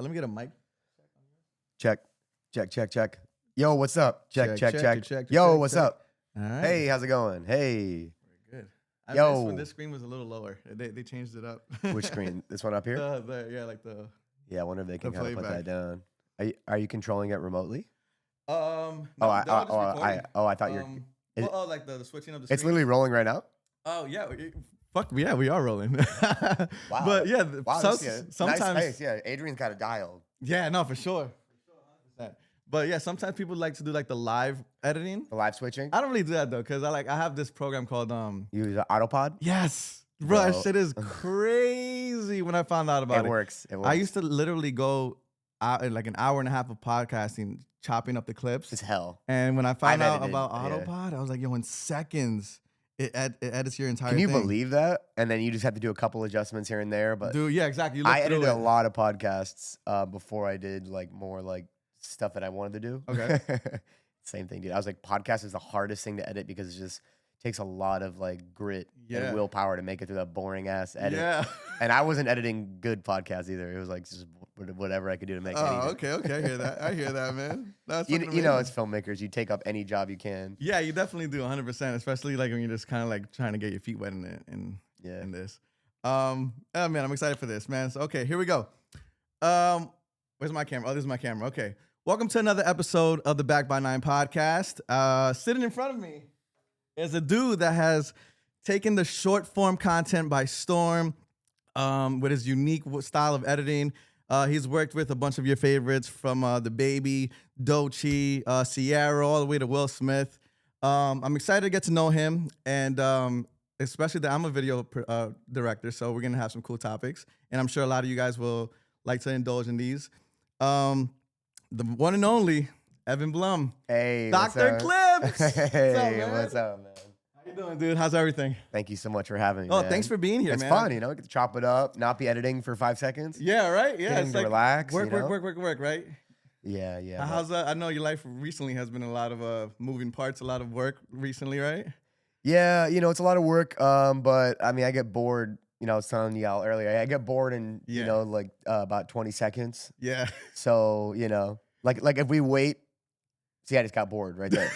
Let me get a mic. Check. Yo, what's up? Check. Yo, check, what's check. up? All right. Hey, how's it going? Hey. Very good. I Yo. missed when this screen was a little lower. They changed it up. Which screen? This one up here? Like the. Yeah, I wonder if they can the kind of put playback. that down. Are you controlling it remotely? No, I thought you're. is it- like the switching of the. It's literally rolling right now. Oh yeah. Fuck yeah, we are rolling. Wow. But yeah, Wow, sometimes. nice. Yeah, Adrian's got a dialed. Yeah, no, for sure. 100%. But yeah, sometimes people like to do like the live editing. The live switching. I don't really do that though, cause I have this program called You use an Autopod. Yes, bro, that Bro. shit is crazy. When I found out about It it, works. I used to literally go out like an hour and a half of podcasting, chopping up the clips. It's hell. And when I found I've out edited, about yeah. Autopod, I was like, yo, in seconds, it edits your entire Can you thing. believe that? And then you just have to do a couple adjustments here and there. But Dude, yeah, exactly. You look I through edited a it. lot of podcasts before I did like more like stuff that I wanted to do. Okay. Same thing, dude. I was like, podcast is the hardest thing to edit because it just takes a lot of like grit Yeah. and willpower to make it through that boring ass edit. Yeah. And I wasn't editing good podcasts either. It was like just whatever I could do to make Oh, anything. okay. I hear that, man. That's You fucking know, amazing. as filmmakers, you take up any job you can. Yeah, you definitely do 100%, especially like when you're just kind of like trying to get your feet wet Yeah. in this. Oh man, I'm excited for this, man. So okay, here we go. Where's my camera? Oh, this is my camera. Okay. Welcome to another episode of the Back by 9 podcast. Sitting in front of me is a dude that has taken the short form content by storm with his unique style of editing. He's worked with a bunch of your favorites from DaBaby, Doechii, Sierra, all the way to Will Smith. I'm excited to get to know him, and especially that I'm a video director, so we're going to have some cool topics, and I'm sure a lot of you guys will like to indulge in these. The one and only Evan Blum. Hey, Dr. Clips. Hey, what's up, man? How you doing, dude? How's everything? Thank you so much for having me. Oh, man. thanks for being here, It's man. fun, you know. Get to chop it up, not be editing for 5 seconds. Yeah, right? Yeah, Getting it's to like relax, work, you know? work, right? Yeah. but- How's that? I know your life recently has been a lot of moving parts, a lot of work recently, right? Yeah, you know, it's a lot of work. But I mean, I get bored. You know, I was telling y'all earlier, I get bored in Yeah. you know like about 20 seconds. Yeah. So you know, like if we wait. See, I just got bored right there.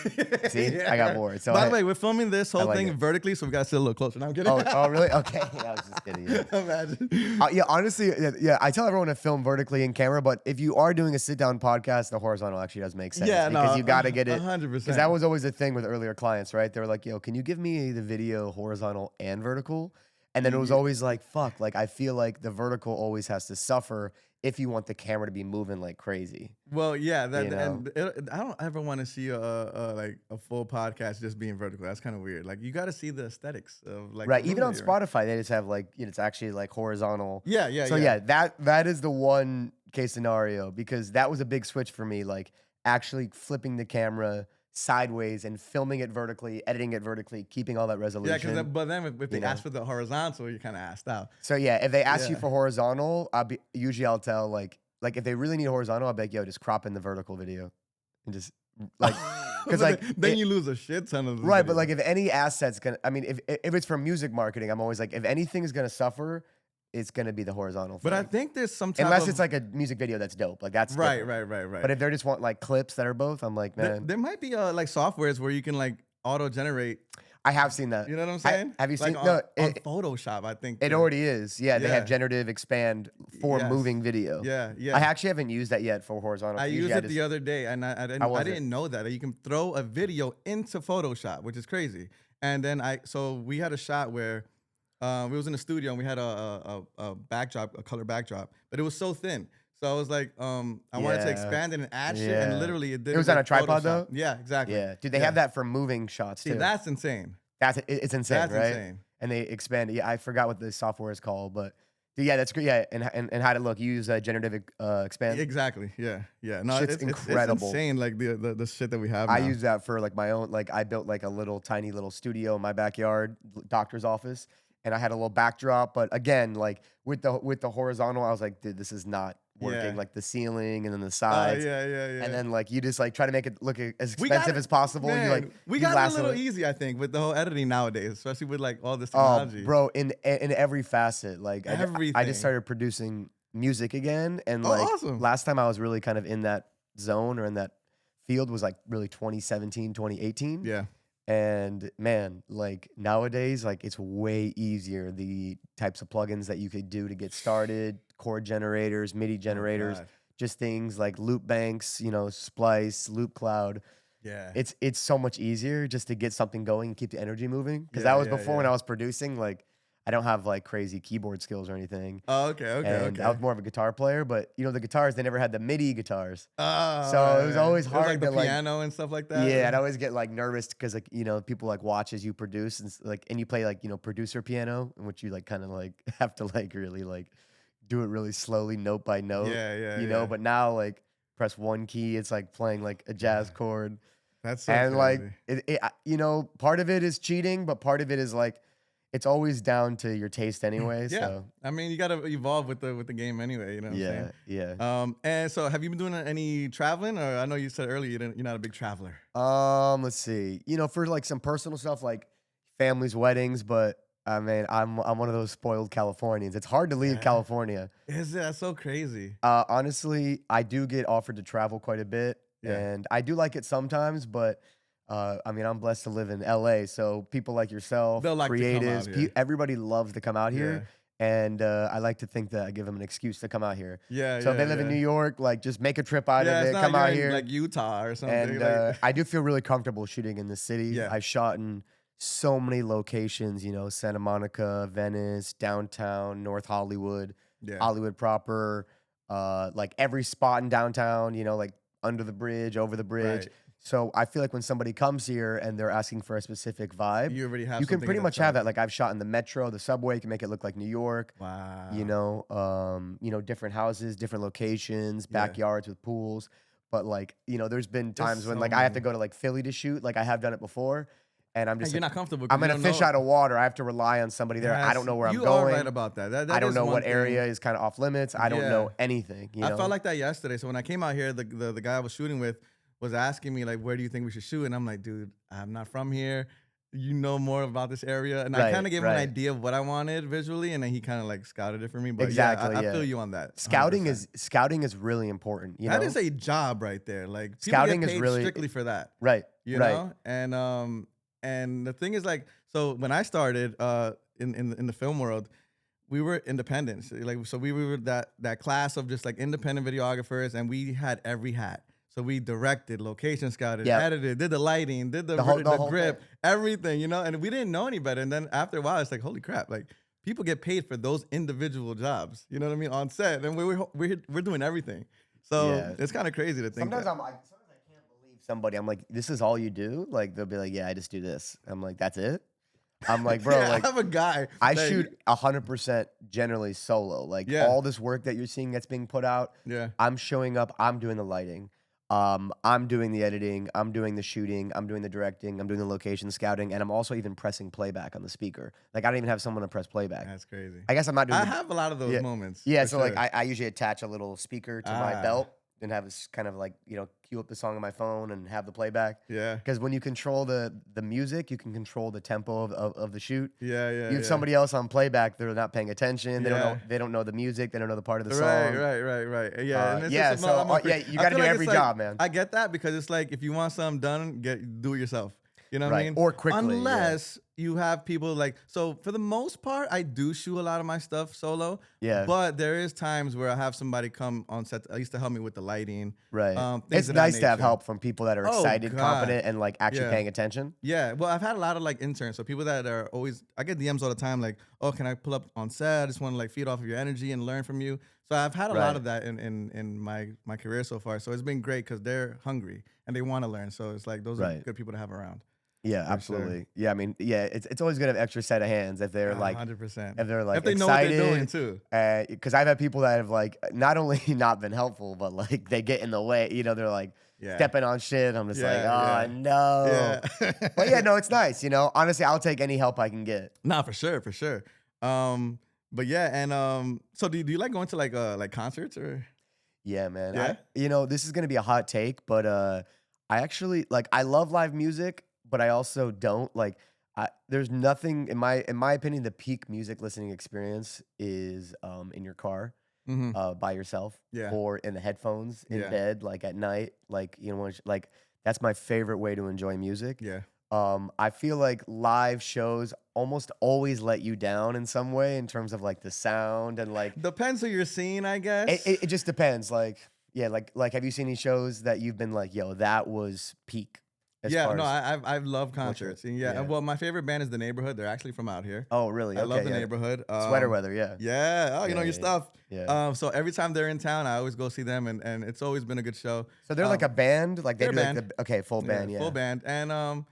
See, Yeah. I got bored. So By the way, we're filming this whole like thing it. vertically, so we got to sit a little closer. Now I'm kidding. oh, really? Okay, I was just kidding. Yeah. Imagine. Yeah, honestly, yeah. I tell everyone to film vertically in camera, but if you are doing a sit-down podcast, the horizontal actually does make sense. Yeah, because no, you got to get it. 100%. Because that was always a thing with earlier clients, right? They were like, "Yo, can you give me the video horizontal and vertical?" And then it was always like, "Fuck!" Like I feel like the vertical always has to suffer if you want the camera to be moving like crazy. Well, yeah, that, You know? and I don't ever want to see like a full podcast just being vertical. That's kind of weird. Like you got to see the aesthetics of like Right? the Even on room that you're in. Spotify, they just have like it's actually like horizontal. Yeah. So yeah, that is the one case scenario because that was a big switch for me. Like actually flipping the camera sideways and filming it vertically, editing it vertically, keeping all that Yeah, resolution. but then if they you know. ask for the horizontal, you're kind of asked out. So yeah, if they ask you Yeah. for horizontal, I'll tell like if they really need horizontal, I'll be like, yo, just crop in the vertical video and just like because But like then it- you lose a shit ton of the right, video. but like if any asset's gonna, I mean, if it's for music marketing, I'm always like, if anything is gonna suffer, it's gonna be the horizontal. But I thing. think there's some type Unless of, it's like a music video that's dope, like that's right. different. But if they just want like clips that are both, I'm like, man, There might be like softwares where you can like auto generate. I have seen that. You know what I'm saying? Have you Like seen? on, No, on Photoshop? I think it already is. Yeah, they Yeah. have generative expand for Yes. moving video. Yeah. I actually haven't used that yet for horizontal. I Usually used it just- the other day, and I How was didn't know that you can throw a video into Photoshop, which is crazy. And then so we had a shot where we was in the studio and we had a backdrop, a color backdrop, but it was so thin. So I was like, I wanted to Yeah. expand it and add shit, Yeah. and literally it did. It was with on a tripod, Photoshop. though? Yeah, exactly. Yeah, dude, they have that for moving shots See, too. that's insane. It's insane, That's right? insane. And they expand it. Yeah, I forgot what the software is called, but yeah, that's great. Yeah, and how to look. You use generative expand. Exactly. Yeah. No, Shit's it's incredible. insane. Like the shit that we have. I now. use that for like my own. Like I built like a little tiny little studio in my backyard, doctor's office, and I had a little backdrop. But again, like with the horizontal, I was like, dude, this is not working. Yeah. Like the ceiling and then the Oh sides. yeah. And then like you just like try to make it look as We got expensive it- as possible. Man, you like we you got it a lasso little easy, I think, with the whole editing nowadays, especially with like all this Oh, technology. bro, in every facet. Like I Everything. just started producing music again. And Oh, like awesome. last time I was really kind of in that zone or in that field was like really 2017, 2018. Yeah. And man, like nowadays, like it's way easier. The types of plugins that you could do to get started, chord generators, MIDI generators, God. just things like loop banks, you know, Splice, Loop Cloud. Yeah. It's so much easier just to get something going and keep the energy moving. Because that Yeah, was yeah, before when yeah. I was producing, like I don't have like crazy keyboard skills or anything. Oh, okay, And I was okay. more of a guitar player, but you know, the guitars, they never had the MIDI guitars. Oh, So it was right. always It was like hard the to like, piano and stuff like that. yeah, I'd always get like nervous because like, you know, people like watch as you produce and like, and you play like, you know, producer piano, in which you like kind of like have to like really like do it really slowly, note by note, Yeah, you know, but now like press one key, it's like playing like a jazz chord. That's so And like, crazy. you know, part of it is cheating, but part of it is like, it's always down to your taste anyway. Yeah. So I mean, you gotta evolve with the game anyway. You know what I'm saying? yeah. And so have you been doing any traveling? Or I know you said earlier you're not a big traveler. Let's see. You know, for like some personal stuff like families, weddings, but I mean, I'm one of those spoiled Californians. It's hard to leave Yeah. California. Is it? That's so crazy. Honestly, I do get offered to travel quite a bit, Yeah. and I do like it sometimes, but I mean, I'm blessed to live in LA, so people like yourself, They'll like to come out creatives, here. everybody loves to come out Yeah. here. And I like to think that I give them an excuse to come out here. Yeah, So if yeah, they live in yeah. New York, like just make a trip out Yeah, of it's it, not come like out you're in, here. like Utah or something. And like, I do feel really comfortable shooting in the city. Yeah. I've shot in so many locations, you know, Santa Monica, Venice, downtown, North Hollywood, yeah. Hollywood proper, like every spot in downtown, you know, like under the bridge, over the bridge. Right. So I feel like when somebody comes here and they're asking for a specific vibe, You already have you can something pretty in much have that. itself. Like I've shot in the metro, the subway, can make it look like New York. Wow. You know, different houses, different locations, Yeah. backyards with pools. But like, you know, there's been There's times when so like I have to many. go to like Philly to shoot. Like I have done it before, and I'm And just you're like, not comfortable. 'Cause I'm you gonna don't fish know. out of water. I have to rely on somebody there. I Yes, don't know where I'm you going. are right about that. That I don't is know one what area thing. is kind of off limits. I don't Yeah. know anything. You know, I felt like that yesterday. So when I came out here, the guy I was shooting with was asking me like, "Where do you think we should shoot?" And I'm like, "Dude, I'm not from here. You know more about this area." And I kind of gave him an idea of what I wanted visually, and then he kind of like scouted it for me. But exactly. yeah, I Yeah, feel you on that. scouting 100%. is scouting is really important. You That know, is a job right there. Like people scouting get is paid really strictly for that. right. You Right. know, and the thing is like, so when I started in the film world, we were independent. So we were that class of just like independent videographers, and we had every hat. So we directed, location scouted, Yep. edited, did the lighting, did the whole grip, thing. everything, you know. And we didn't know any better. And then after a while, it's like, holy crap! Like people get paid for those individual jobs. You know what I mean on set, and we're doing everything. So Yeah. it's kind of crazy to think. Sometimes that. I'm like, sometimes I can't believe somebody. I'm like, this is all you do? Like they'll be like, yeah, I just do this. I'm like, that's it. I'm like, bro, Yeah, like I have a guy. I that- shoot 100% generally solo. Like Yeah. all this work that you're seeing that's being put out, Yeah. I'm showing up, I'm doing the lighting. I'm doing the editing, I'm doing the shooting, I'm doing the directing, I'm doing the location scouting, and I'm also even pressing playback on the speaker. Like I don't even have someone to press playback. That's crazy. I guess I'm not doing I the, have a lot of those yeah. moments. Yeah, for so like sure. I usually attach a little speaker to my Ah. belt and have this kind of like, you know, cue up the song on my phone and have the playback. Yeah. Because when you control the music, you can control the tempo of the shoot. Yeah, yeah. You have somebody else on playback, they're not paying attention. They Yeah. don't know the music, they don't know the part of the song. Right. Yeah. And it's yeah, just so, I'm a yeah, freak. you I gotta feel do like every it's like- job, man. I get that because it's like if you want something done, do it yourself. You know what I Right. mean? Or quickly, yeah. Unless you have people like, so for the most part, I do shoot a lot of my stuff solo. Yeah. But there is times where I have somebody come on set, at least to help me with the lighting. Right. Things It's of that nice to have nature. help from people that are Oh, excited, God. confident, and like actually Yeah. paying attention. Yeah, well, I've had a lot of like interns, so people that are always. I get DMs all the time, like, "Oh, can I pull up on set? I just want to like feed off of your energy and learn from you." So I've had a lot Right. of that in my career so far. So it's been great because they're hungry and they want to learn. So it's like those are Right. good people to have around. Yeah, For sure. absolutely. Yeah, I mean, yeah, it's always good to have extra set of hands if they're like 100%. if they're like if they know what excited, they're doing too. Because I've had people that have like not only not been helpful, but like they get in the way. You know, they're like Yeah. stepping on shit. I'm just like, Yeah, oh no. Yeah. But yeah, no, it's nice. You know, honestly, I'll take any help I can get. Nah, for sure. But yeah, and so do you like going to like concerts or? Yeah, man. Yeah? You know, this is gonna be a hot take, but I actually like I love live music, but I also don't like. There's nothing in my opinion. The peak music listening experience is in your car. by yourself Yeah. or in the headphones in Yeah. bed, like at night, like like that's my favorite way to enjoy music. Yeah. I feel like live shows almost always let you down in some way in terms of like the sound and like Depends who you're seeing, I guess. it just depends. Like yeah, like have you seen any shows that you've been like, yo, that was peak as Yeah, far no, as I've loved what you're- concerts. And yeah, and well, my favorite band is The Neighborhood. They're actually from out here. Oh, really? I Okay, love The yeah. Neighborhood. Sweater weather, yeah. Yeah. Oh, you know your stuff. Yeah. So every time they're in town, I always go see them, and it's always been a good show. So they're like a band, like they they're do a like band. the okay, full band, yeah. Full band. And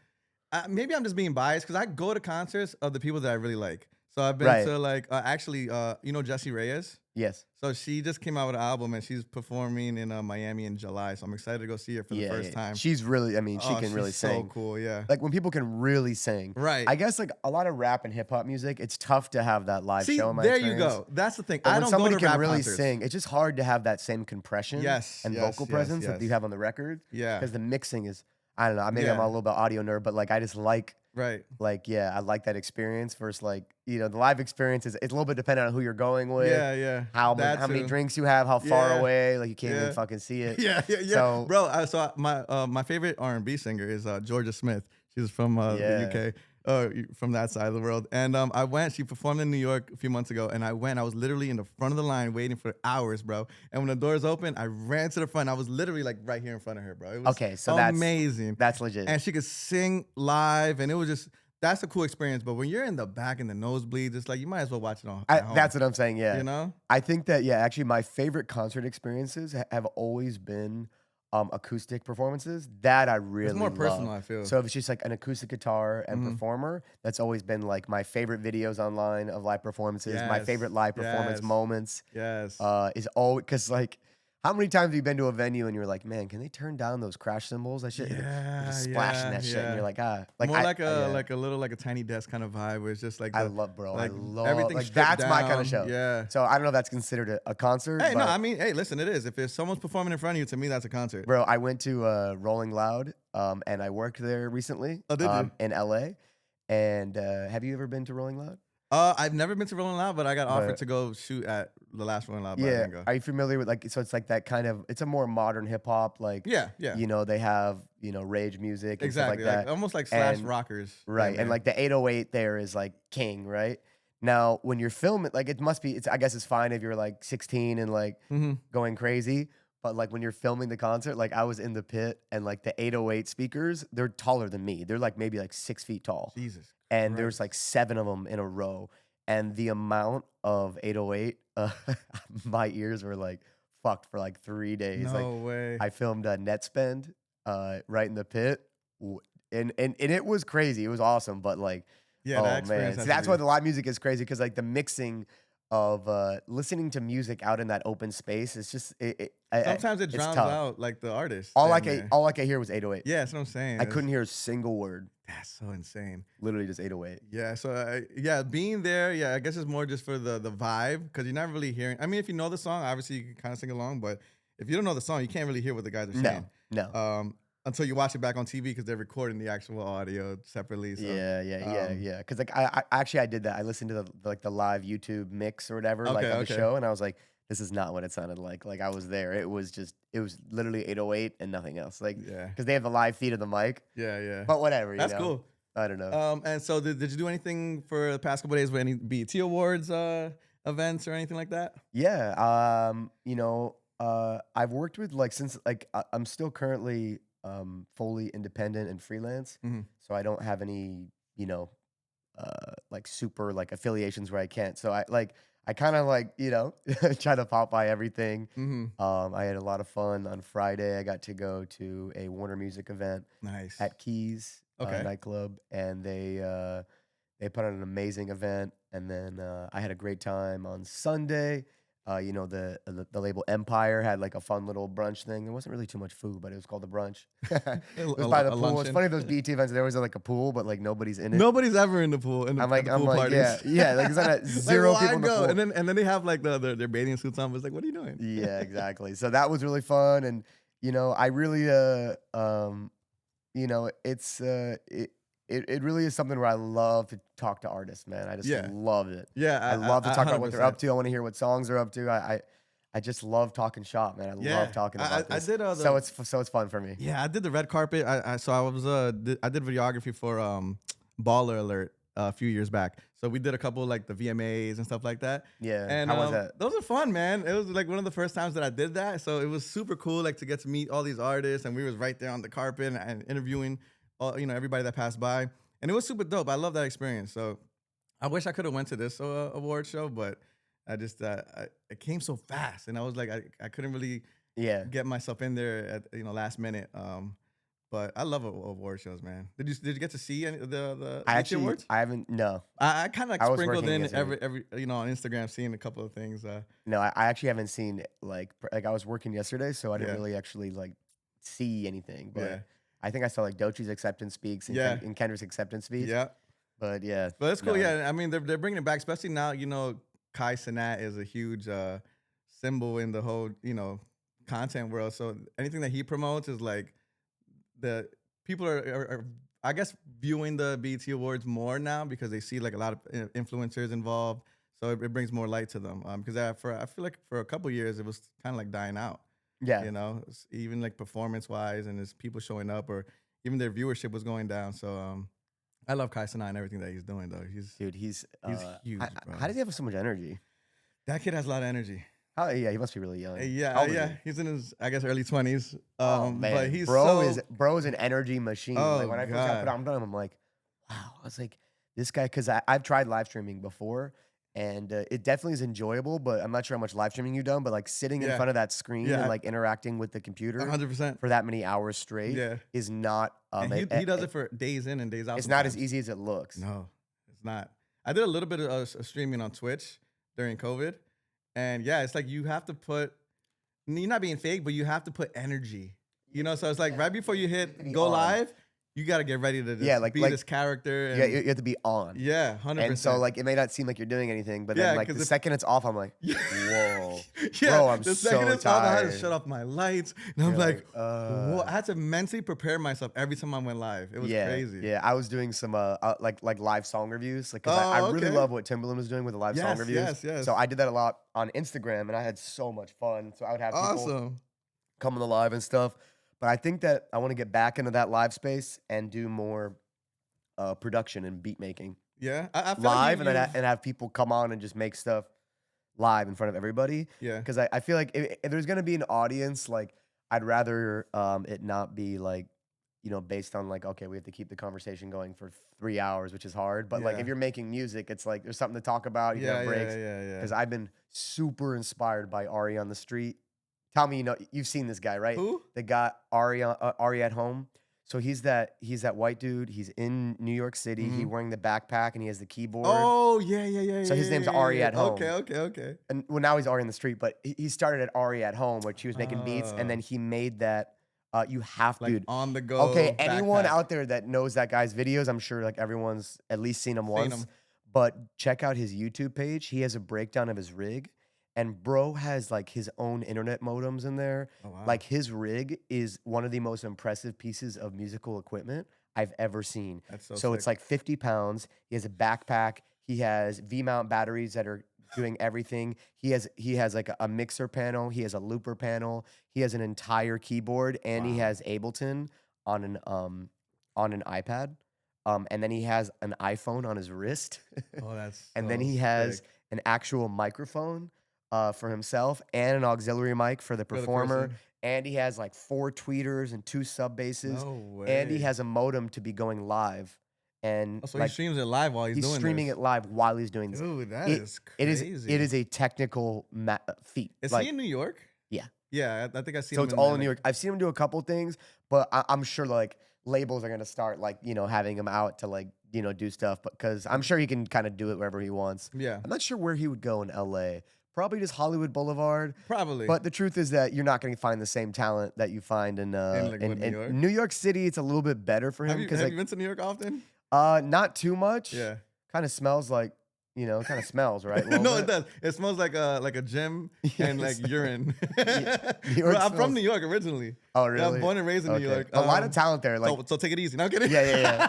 maybe I'm just being biased because I go to concerts of the people that I really like. So I've been to like actually, you know Jessie Reyes. Yes. So she just came out with an album and she's performing in Miami in July. So I'm excited to go see her for the first time. She's really, I mean, she can really sing. So cool, yeah. Like when people can really sing. Right. I guess like a lot of rap and hip hop music, it's tough to have that live See, show. In my there experience. you go. That's the thing. But I when don't somebody go to can rap really concerts. sing, it's just hard to have that same compression and vocal presence that you have on the record. Yeah. Because the mixing is, I don't know, maybe I'm a little bit audio nerd, but like I just like, yeah, I like that experience versus like, you know, the live experience is, it's a little bit dependent on who you're going with. Yeah. How many drinks you have, how far away, like you can't even fucking see it. Yeah. So, bro, so my favorite R&B singer is Georgia Smith. She's from the UK. From that side of the world. And she performed in New York a few months ago, and I was literally in the front of the line waiting for hours, bro. And when the doors opened, I ran to the front. I was literally like right here in front of her, bro. It was amazing. That's legit. And she could sing live, and it was just, that's a cool experience. But when you're in the back in the nosebleeds, it's like you might as well watch it at home. That's what I'm saying, yeah. You know? I think that, yeah, actually my favorite concert experiences have always been acoustic performances that I really it's more love. personal, I feel. So if it's just like an acoustic guitar and performer, that's always been like my favorite videos online of live performances. My favorite live performance moments. Is always because like how many times have you been to a venue and you're like, man, can they turn down those crash cymbals? That shit, just splashing that shit, and you're like, more like a tiny desk kind of vibe where it's just like I love everything. Like that's down. my kind of show. Yeah. So I don't know if that's considered a concert. Hey, no, I mean, hey, listen, it is. If someone's performing in front of you, to me, that's a concert. Bro, I went to Rolling Loud, and I worked there recently. Oh, did you? In LA. And have you ever been to Rolling Loud? I've never been to Rolling Loud, but I got offered to go shoot at the last Rolling Loud. Yeah. Are you familiar with like? So it's like that kind of. It's a more modern hip hop. Like yeah. You know they have rage music and exactly stuff like that. Almost like slash rockers. Right, and like the 808 there is like king, right? Now when you're filming, like it must be. I guess it's fine if you're like 16 and like going crazy. But like when you're filming the concert, like I was in the pit and like the 808 speakers, they're taller than me. They're like maybe like 6 feet tall. Jesus. And there's like 7 of them in a row. And the amount of 808, my ears were like fucked for like 3 days. No way. I filmed a net spend right in the pit. And it was crazy. It was awesome. But like, that man. So that's why the live music is crazy because like the mixing of listening to music out in that open space, it's just sometimes it drowns out like the artist. All I could hear was 808. Yeah, that's what I'm saying. I couldn't hear a single word. That's so insane. Literally just 808. Yeah, so being there, I guess it's more just for the vibe because you're not really hearing. I mean, if you know the song, obviously you can kind of sing along, but if you don't know the song, you can't really hear what the guys are saying. No. Until you watch it back on TV because they're recording the actual audio separately. So, yeah. Because like I did that. I listened to the live YouTube mix or whatever of the show, and I was like, this is not what it sounded like. Like I was there. It was literally 808 and nothing else. Like because they have the live feed of the mic. Yeah. But whatever. That's cool. I don't know. And so did you do anything for the past couple of days with any BET Awards events or anything like that? Yeah. I've worked with since I'm still currently fully independent and freelance, so I don't have any super affiliations where I can't. So I kind of try to pop by everything. I had a lot of fun on Friday. I got to go to a Warner Music event at Keys nightclub, and they put on an amazing event. And then I had a great time on Sunday. The label Empire had a fun little brunch thing. There wasn't really too much food, but it was called the brunch. It was by the pool. It's funny those BET events. They always have a pool, but nobody's in it. Nobody's ever in the pool. I'm like, parties. yeah. There's not zero people in the pool. And then they have their bathing suits on. It's like, what are you doing? Yeah, exactly. So that was really fun, and I really it really is something where I love to talk to artists, man. I just love it. Yeah, I love to talk about what they're up to. I want to hear what songs they're up to. I just love talking shop, man. I Yeah. love talking about I this. did, So it's fun for me. Yeah, I did the red carpet. I did videography for Baller Alert a few years back. So we did a couple like the VMAs and stuff like that. Yeah. And How was that? those are fun, man. It was like one of the first times that I did that. So it was super cool, like to get to meet all these artists, and we was right there on the carpet and interviewing all, everybody that passed by. And it was super dope. I love that experience. So I wish I could have went to this award show, but I just it came so fast, and I was like I couldn't really Yeah. get myself in there at last minute. But I love award shows, man. Did you get to see any of the DaBaby awards? I haven't. No, I kind of like I was sprinkled working in yesterday. every on Instagram, seeing a couple of things. no. I actually haven't seen like I was working yesterday, so I didn't Yeah. really actually like see anything. But Yeah. I think I saw like Doechii's acceptance speaks and, Yeah. and Kendra's acceptance speech. Yeah, But yeah, but it's cool. no. Yeah, I mean they're bringing it back, especially now. Kai Cenat is a huge symbol in the whole content world. So anything that he promotes is like the people are I guess viewing the BET Awards more now because they see like a lot of influencers involved. So it brings more light to them. Because I feel like for a couple years it was kind of like dying out. Yeah, Even like performance wise, and as people showing up, or even their viewership was going down. So I love Kai Cenat and everything that he's doing though. dude, he's huge, bro. How does he have so much energy? That kid has a lot of energy. Yeah, he must be really young. How Yeah, old is yeah. he? He's in his, I guess, early 20s. Oh man, But he's bro so, is an energy machine. Oh, Like when I first got put God. on him, I'm like, wow. I was like, this guy, because I've tried live streaming before, and it definitely is enjoyable. But I'm not sure how much live streaming you've done. But like sitting in Yeah. front of that screen Yeah. and like interacting with the computer 100%. for that many hours straight Yeah. is not. And he does it for days in and days out. It's not as sometimes. easy as it looks. No, it's not. I did a little bit of streaming on Twitch during COVID. And yeah, it's like you have to you're not being fake, but you have to put energy. So it's like right before you hit go on. live, you got to get ready to just Yeah, like- be like- this character. And, Yeah, you have to be on. yeah, 100%. And so like it may not seem like you're doing anything, but then Yeah, like 'cause the if- second it's off, I'm like, whoa. yeah, Bro, I'm the so second it's on, I had to tired. shut off my lights. And I'm You're like, like, whoa. I had to mentally prepare myself every time I went live. It was yeah, crazy. Yeah, I was doing some like live song reviews, like 'cause I really okay. love what Timbaland was doing with the live song Yes, reviews. yes. So I did that a lot on Instagram, and I had so much fun. So I would have people Awesome. come on the live and stuff. But I think that I want to get back into that live space and do more production and beat making Yeah. I feel live, like and have people come on and just make stuff live in front of everybody. yeah. Because I feel like if there's gonna be an audience, like I'd rather it not be like based on like, okay, we have to keep the conversation going for 3 hours, which is hard. But like Yeah. if you're making music, it's like there's something to talk about. You can Yeah, have breaks. yeah. Because I've been super inspired by Ari on the Street. Tell me, you've seen this guy, right? Who? The guy Ari at Home. So he's that white dude. He's in New York City. He wearing the backpack and he has the keyboard. Oh, yeah. So his name's Ari at Home. Okay. And well, now he's Ari on the Street, but he started at Ari at Home, which he was making beats, and then he made that. You have Like dude. on the go. Okay, anyone backpack. out there that knows that guy's videos, I'm sure like everyone's at least seen him once. 'em. But check out his YouTube page. He has a breakdown of his rig, and bro has like his own internet modems in there. Oh, wow. Like his rig is one of the most impressive pieces of musical equipment I've ever seen. That's So so it's sick. like 50 pounds. He has a backpack. He has V-mount batteries that are doing everything. He has like a mixer panel. He has a looper panel. He has an entire keyboard, and he Wow. has Ableton on an iPad. And then he has an iPhone on his wrist. Oh, that's And then so he has sick. an actual microphone for himself and an auxiliary mic for the For the performer. person. And he has like 4 tweeters and 2 sub basses. No way. And he has a modem to be going live. And Oh, so like, he streams it live while he's doing streaming this. it live while he's doing this. Dude, that It- is It crazy. is a technical feat. Is like, he in New York? Yeah. Yeah, I think I see so him. it's all in New like- York. I've seen him do a couple things, but I'm sure like labels are gonna start like having him out to like do stuff. But because I'm sure he can kind of do it wherever he wants. Yeah, I'm not sure where he would go in LA. Probably just Hollywood Boulevard. probably. But the truth is that you're not going to find the same talent that you find in like, what, New York? New York City. It's a little bit better for him have you because been to New York often? not too much. Yeah. Kind of smells like kind of smells right. A little No, bit. it does. It smells like a gym and like Yes. urine. New Bro, York I'm from smells- New York originally. Oh Yeah, really? I'm born and raised in New Okay. York. A lot of talent there. Like so take it easy. No, I'm kidding. yeah.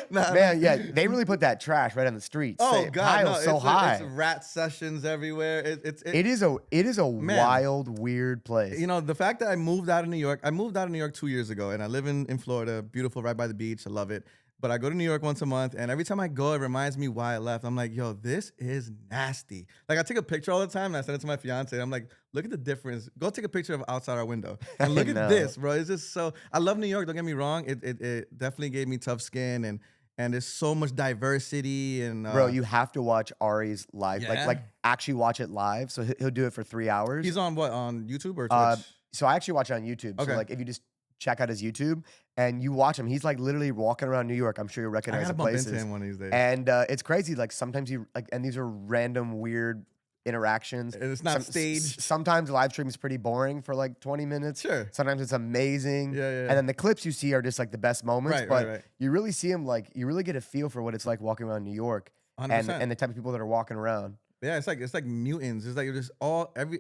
Nah, Man, yeah, they really put that trash right on the streets. Oh The God, no! pile's so high. It's rat sessions everywhere. It is a Man. wild, weird place. You know, the fact that I moved out of New York, I moved out of New York 2 years ago, and I live in Florida, beautiful, right by the beach. I love it. But I go to New York once a month, and every time I go, it reminds me why I left. I'm like, yo, this is nasty. Like, I take a picture all the time, and I send it to my fiance. And I'm like, look at the difference. Go take a picture of outside our window, and look at this, bro. It's just so. I love New York. Don't get me wrong. It definitely gave me tough skin, and there's so much diversity. And Bro, you have to watch Ari's live, Yeah. like actually watch it live. So he'll do it for 3 hours. he's on what, on YouTube or Twitch? So I actually watch it on YouTube. Okay. So like if you just check out his YouTube and you watch him, he's like literally walking around New York. I'm sure you'll I recognize gotta the bump places. into him one of these days. And it's crazy. Like sometimes and these are random weird interactions. And it's not staged. Sometimes the live stream is pretty boring for like 20 minutes. Sure. Sometimes it's amazing. Yeah. And then the clips you see are just like the best moments. Right, but right. you really see him, like you really get a feel for what it's like walking around New York 100%. and the type of people that are walking around. Yeah, it's like mutants. It's like you're just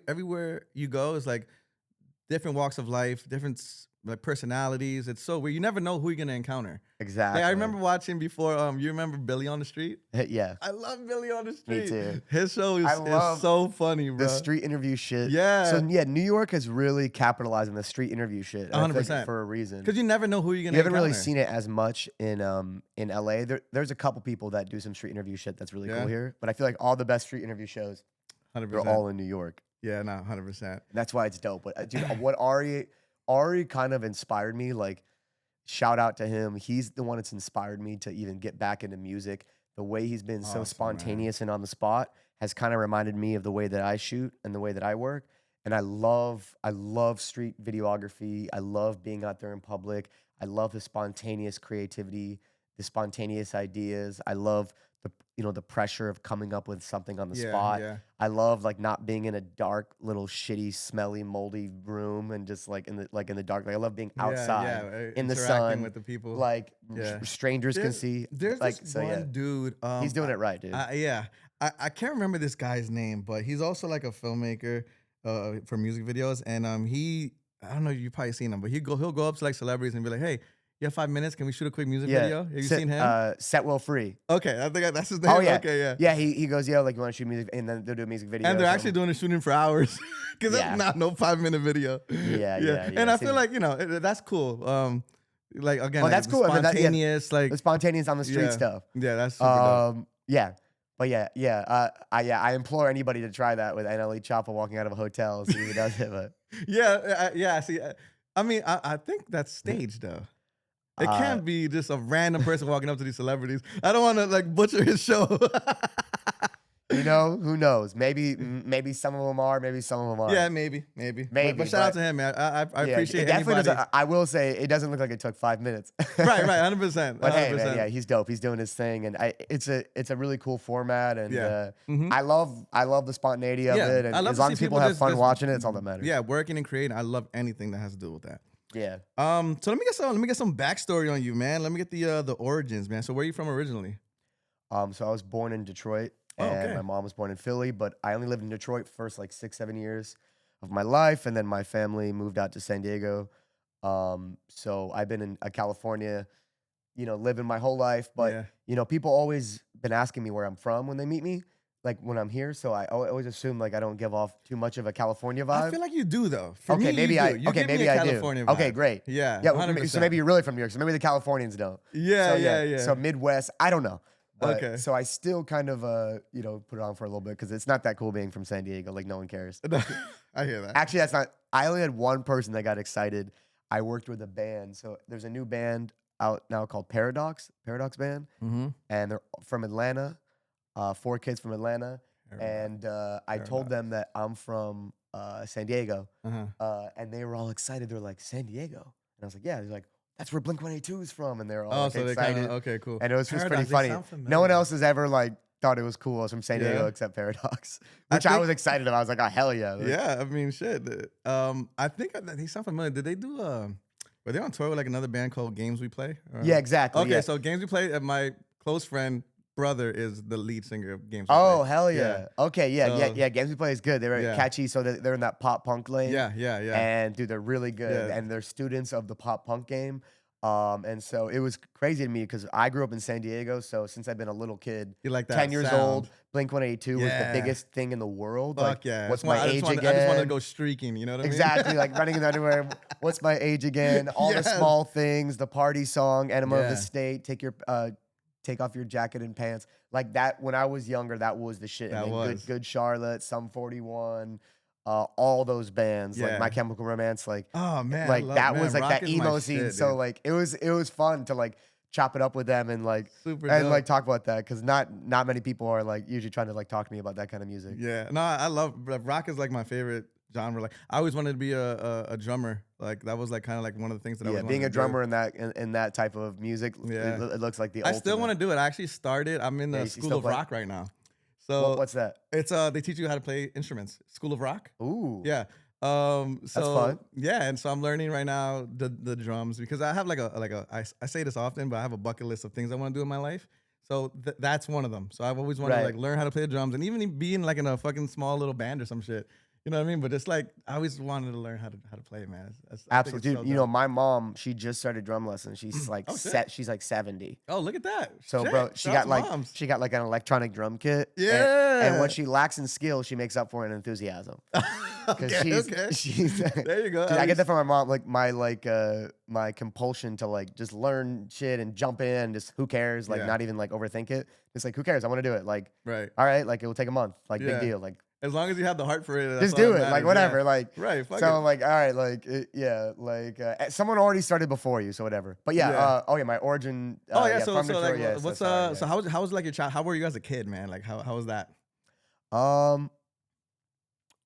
everywhere you go. It's like different walks of life, different like personalities. It's so weird. You never know who you're gonna encounter. Exactly. Like, I remember watching before. You remember Billy on the Street? Yeah. I love Billy on the Street. Me too. His show I is love so funny, bro. The street interview shit. Yeah. So yeah, New York has really capitalized on the street interview shit. and I think 100%. for a reason. Because you never know who you're gonna. You haven't really encounter. seen it as much in LA. There's a couple people that do some street interview shit that's really Yeah. cool here. But I feel like all the best street interview shows 100%. are all in New York. Yeah, no, 100%. And that's why it's dope. But dude, what Ari kind of inspired me. Like, shout out to him. He's the one that's inspired me to even get back into music. The way he's been so Awesome, spontaneous and on the spot has kind of reminded me of the way that I shoot and the way that I work. And I love street videography. I love being out there in public. I love the spontaneous creativity, the spontaneous ideas. I love the pressure of coming up with something on the spot. Yeah. I love like not being in a dark, little shitty, smelly, moldy room and just like in the dark. Like I love being outside in the interacting sun with the people. like Yeah. Strangers can see. There's like this one dude. he's doing it right, dude. I can't remember this guy's name, but he's also like a filmmaker for music videos, and I don't know, you've probably seen him, but he'll go up to like celebrities and be like, hey, you have 5 minutes? Can we shoot a quick music video? Have you seen him? Set Well Free. Okay, I think that's his name. Oh yeah, Okay, yeah. Yeah, he goes, yo, like you want to shoot music, and then they'll do a music video. And they're actually doing the shooting for hours because Yeah. it's not no 5-minute video. Yeah. And I feel like that's cool. Like again, Oh, like, that's cool. I mean, spontaneous, like the spontaneous on the street stuff. Yeah, that's super dope. Yeah. But I implore anybody to try that with NLE Choppa walking out of a hotel and see if he does it. But Yeah. See, I mean, I think that's staged though. It can't be just a random person walking up to these celebrities. I don't want to like butcher his show. who knows? Maybe some of them are, maybe some of them aren't. Yeah, maybe. But shout out to him, man. I appreciate it definitely anybody. I will say it doesn't look like it took 5 minutes. Right, 100%. But hey, man, yeah, he's dope. He's doing his thing, and it's a really cool format, and I love the spontaneity of it. And I love as to long see as people people have fun just- watching it, it's all that matters. Yeah, working and creating. I love anything that has to do with that. Yeah. So let me get some backstory on you, man. Let me get the origins, man. So where are you from originally? So I was born in Detroit, and my mom was born in Philly, but I only lived in Detroit first like 6-7 years of my life, and then my family moved out to San Diego. So I've been in California, living my whole life, but people always been asking me where I'm from when they meet me, like when I'm here. So I always assume like I don't give off too much of a California vibe. I feel like you do though. For Okay, me, maybe you I. do. You Okay, give me maybe a I do. California vibe. Okay, great. Yeah, Yeah. 100%. So maybe you're really from New York. So maybe the Californians don't. Yeah. So Midwest, I don't know. But, Okay. So I still kind of put it on for a little bit because it's not that cool being from San Diego. Like no one cares. I hear that. Actually, that's not. I only had one person that got excited. I worked with a band. So there's a new band out now called Paradox Band, Mm-hmm. and they're from Atlanta. 4 kids from Atlanta. And I told them that I'm from San Diego, and they were all excited. They're like, San Diego? And I was like, yeah. They're like, that's where Blink-182 is from. And they're all like, so they excited. kind of okay, cool. And it was just pretty Paradox, they funny. sound familiar. No one else has ever like thought it was cool. I was from San Diego Yeah. except Paradox, I which I think- was excited about. I was like, oh hell yeah. Like, Yeah, I mean, shit. I think they sound familiar. Did they do were they on tour with like another band called Games We Play? Or- yeah, exactly. Okay, yeah. so Games We Play. My close friend brother is the lead singer of Games We Oh Play. hell yeah. Okay, So- yeah. Games We Play is good. They're Yeah. catchy, so they're in that pop punk lane. Yeah. And dude, they're really good. Yeah. And they're students of the pop punk game. And so it was crazy to me because I grew up in San Diego. So since I've been a little kid, You like that 10 years sound. old, Blink-182 was the Yeah. biggest thing in the world. Fuck Like, yeah. what's That's why my age I again? just wanted to go streaking, you know what I mean? Exactly, like running in the underwear. What's my age again? All the Yes. small things, the party song, Enema of the Yeah. State, take off your jacket and pants. Like that, when I was younger, that was the shit. That And then was. Good Charlotte, Sum 41, all those bands, like Yeah. My Chemical Romance, like Oh man, like that was like rock that is my emo scene. shit, So dude. like it was fun to like chop it up with them and like Super and like dope. talk about that because not many people are like usually trying to like talk to me about that kind of music. Yeah, no, I love rock is like my favorite genre. Like I always wanted to be a drummer. Like that was like kind of like one of the things that I Yeah, always being wanted a to drummer in that type of music, Yeah. it looks like the do. I ultimate. still want to do it. I actually started. I'm in Yeah, the you School still of play? Rock right now. So What's that? it's they teach you how to play instruments. School of Rock. Ooh, Yeah. So fun. yeah, and so I'm learning right now the drums because I have I say this often, but I have a bucket list of things I want to do in my life. So that's one of them. So I've always wanted to Right. like learn how to play the drums and even being like in a fucking small little band or some shit. You know what I mean? But it's like I always wanted to learn how to play, man. I think it's Absolutely, so dude. You know, dope. my mom, she just started drum lessons. She's like Oh, shit. she's like 70. Oh, look at that. So, Shit. bro, she Shout out got to moms. like an electronic drum kit. Yeah. And what she lacks in skill, she makes up for in enthusiasm. Because okay. she's There you go. Dude, At I get least- that from my mom. Like my compulsion to like just learn shit and jump in. Just who cares? Like Yeah. not even like overthink it. It's like who cares? I want to do it. Like Right. all right, like it will take a month. Like Yeah. big deal. Like As long as you have the heart for it, that's just all do that it. Like matters, whatever. yeah. Like Right. Fuck so it. I'm like all right. Like yeah. Like someone already started before you, so whatever. But yeah. Yeah. Oh yeah. My origin. Oh yeah, from so Detroit. like, Yeah, what's sorry, so yeah. how was like your child? How were you as a kid, man? Like how was that?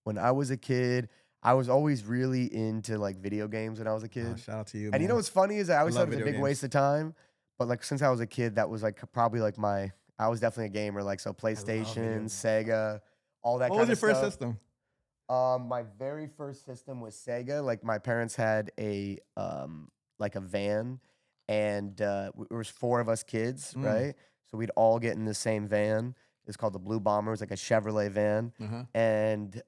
When I was a kid, I was always really into like video games when I was a Oh, kid. shout out to you, And man. you know what's funny is I always love thought it was a video big games. waste of time. But like since I was a kid, that was like probably like I was definitely a gamer. Like so video PlayStation, games. Sega, all that What kind was your of first stuff. system? My very first system was Sega. Like my parents had like a van, and there was 4 of us kids, Mm. right? So we'd all get in the same van. It's called the Blue Bomber. It's like a Chevrolet van, Uh-huh. and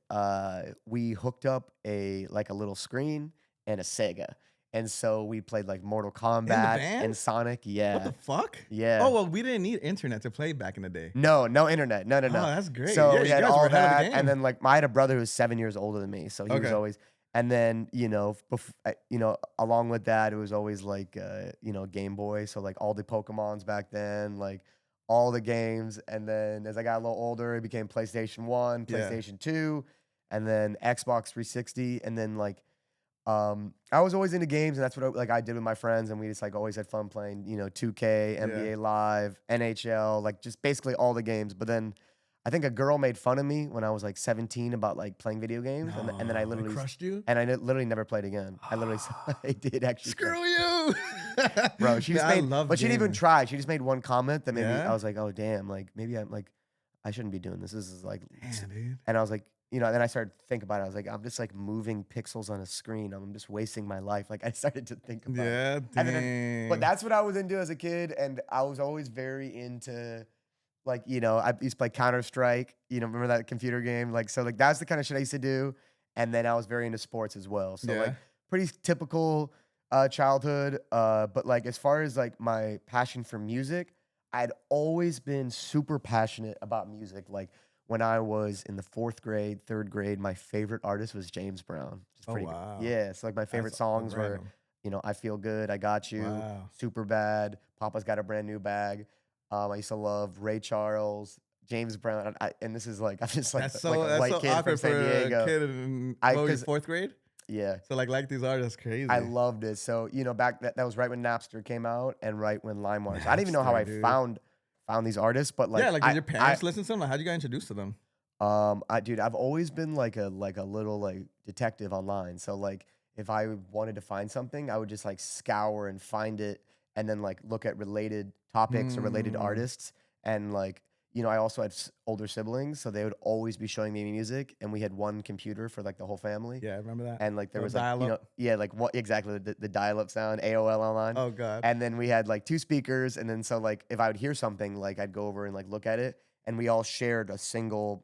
we hooked up a little screen and a Sega, and so we played like Mortal Kombat van? and Sonic. What Yeah, the fuck? yeah. Oh well, we didn't need internet to play back in the day. No internet. No. Oh, that's great. So Yeah, we you had guys all were ahead of the that, game. and then like I had a brother who was 7 years older than me, so he was Okay. always. And then along with that, it was always like Game Boy, so like all the Pokemons back then, like all the games. And then as I got a little older, it became PlayStation 1, Yeah. PlayStation 2, and then Xbox 360, and then like. I was always into games, and that's what I did with my friends, and we just like always had fun playing, 2K, NBA Live, NHL, like just basically all the games. But then I think a girl made fun of me when I was like 17 about like playing video games, and then I No, it literally crushed you. and I literally never played again. I literally I did actually. Screw you, Bro. She just Man, I made, love but she didn't even gaming. try. She just made one comment that maybe Yeah? I was like, oh damn, like maybe I'm like I shouldn't be doing this. This is like, Man, dude. and I was like, then I started to think about it. I was like, I'm just like moving pixels on a screen. I'm just wasting my life. Like I started to think about it. Yeah, And dang. then, but that's what I was into as a kid, and I was always very into, like, I used to play Counter-Strike. Remember that computer game? Like, so like that's the kind of shit I used to do. And then I was very into sports as well. So Yeah. like pretty typical childhood. But like as far as like my passion for music, I'd always been super passionate about music. Like when I was in the 4th grade, 3rd grade, my favorite artist was James Brown. Which is Oh, pretty wow. Yeah, so like my favorite That's songs were, random. I Feel Good, I Got You, Wow. Super Bad, Papa's Got a Brand New Bag. I used to love Ray Charles, James Brown, and this is like I'm just like, That's like so a white so kid from awkward San for Diego. a kid in I- what were you, 'cause- 4th grade. Yeah, So like these artists, crazy. I loved it. So back that was right when Napster came out and right when LimeWire. So I didn't even know how I Napster, dude. found these artists, but like yeah, like I, did your parents listen to them? Like, how'd you get introduced to them? Dude, I've always been like a little like detective online. So like if I wanted to find something, I would just like scour and find it, and then like look at related topics or related artists. And like I also had older siblings, so they would always be showing me music, and we had one computer for like the whole family. Yeah, I remember that. And like there The was like dial-up? like what exactly the dial-up sound, AOL online. Oh god. And then we had like 2 speakers, and then so like if I would hear something, like I'd go over and like look at it, and we all shared a single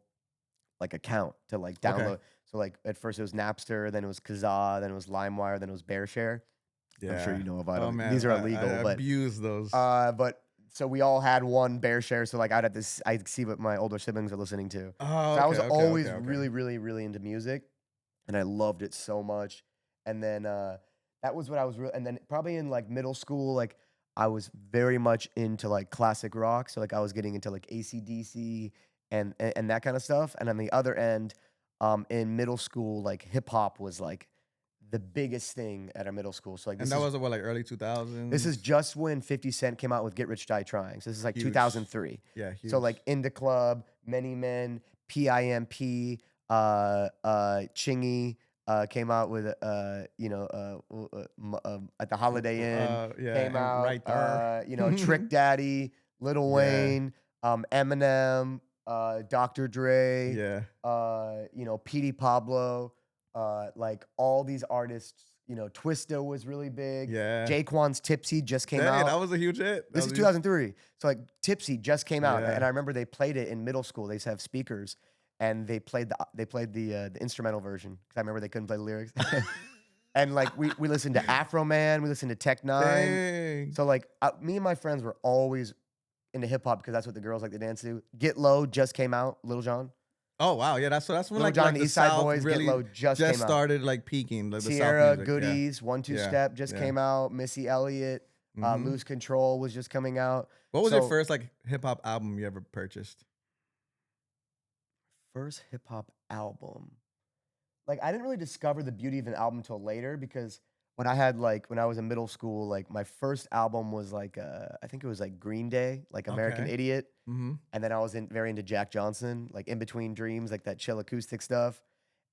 like account to like download. So like at first it was Napster, then it was Kazaa, then it was LimeWire, then it was BearShare. Yeah. I'm sure you know about Oh them. man, These are I illegal, but abuse those. but so we all had one bear share. So like I'd see what my older siblings are listening to. Oh, So I okay, was okay, always okay, okay. really, really, really into music, and I loved it so much. And then that was what I was real. And then probably in like middle school, like I was very much into like classic rock. So like I was getting into like AC/DC and that kind of stuff. And on the other end, in middle school, like hip hop was like the biggest thing at our middle school. So like And that was what, like early 2000s. this is just when 50 Cent came out with Get Rich Die Trying. So this is like Huge. 2003. Yeah, huge. So like In the Club, Many Men, PIMP, Chingy came out with at the Holiday Inn yeah, came and out. right there. Trick Daddy, Lil Yeah. Wayne, Eminem, Dr. Dre, Yeah. Petey Pablo, like all these artists. Twista was really big. Yeah. Jaquan's Tipsy just came Dang, out. that was a huge hit. This is 2003. So like Tipsy just came out, Yeah. and I remember they played it in middle school. They used to have speakers, and they played the instrumental version because I remember they couldn't play the lyrics. And like we listened to Afro Man, we listened to Tech Nine. Dang. So like me and my friends were always into hip hop because that's what the girls like to dance to. Get Low just came out. Lil Jon. Oh wow, yeah, that's when Lil like Jon, the East Side South Boys, really Get Low just came out. started like peaking. Like the Sierra, South music. Goodies, 1-2 Yeah. Step just Yeah. came out. Missy Elliott, Mhm. Lose Control was just coming out. What was your So- first like hip hop album you ever purchased? First hip hop album. Like I didn't really discover the beauty of an album until later because when I was in middle school, like my first album was like I think it was like Green Day, like American Okay. Idiot, Mm-hmm. and then I was very into Jack Johnson, like In Between Dreams, like that chill acoustic stuff.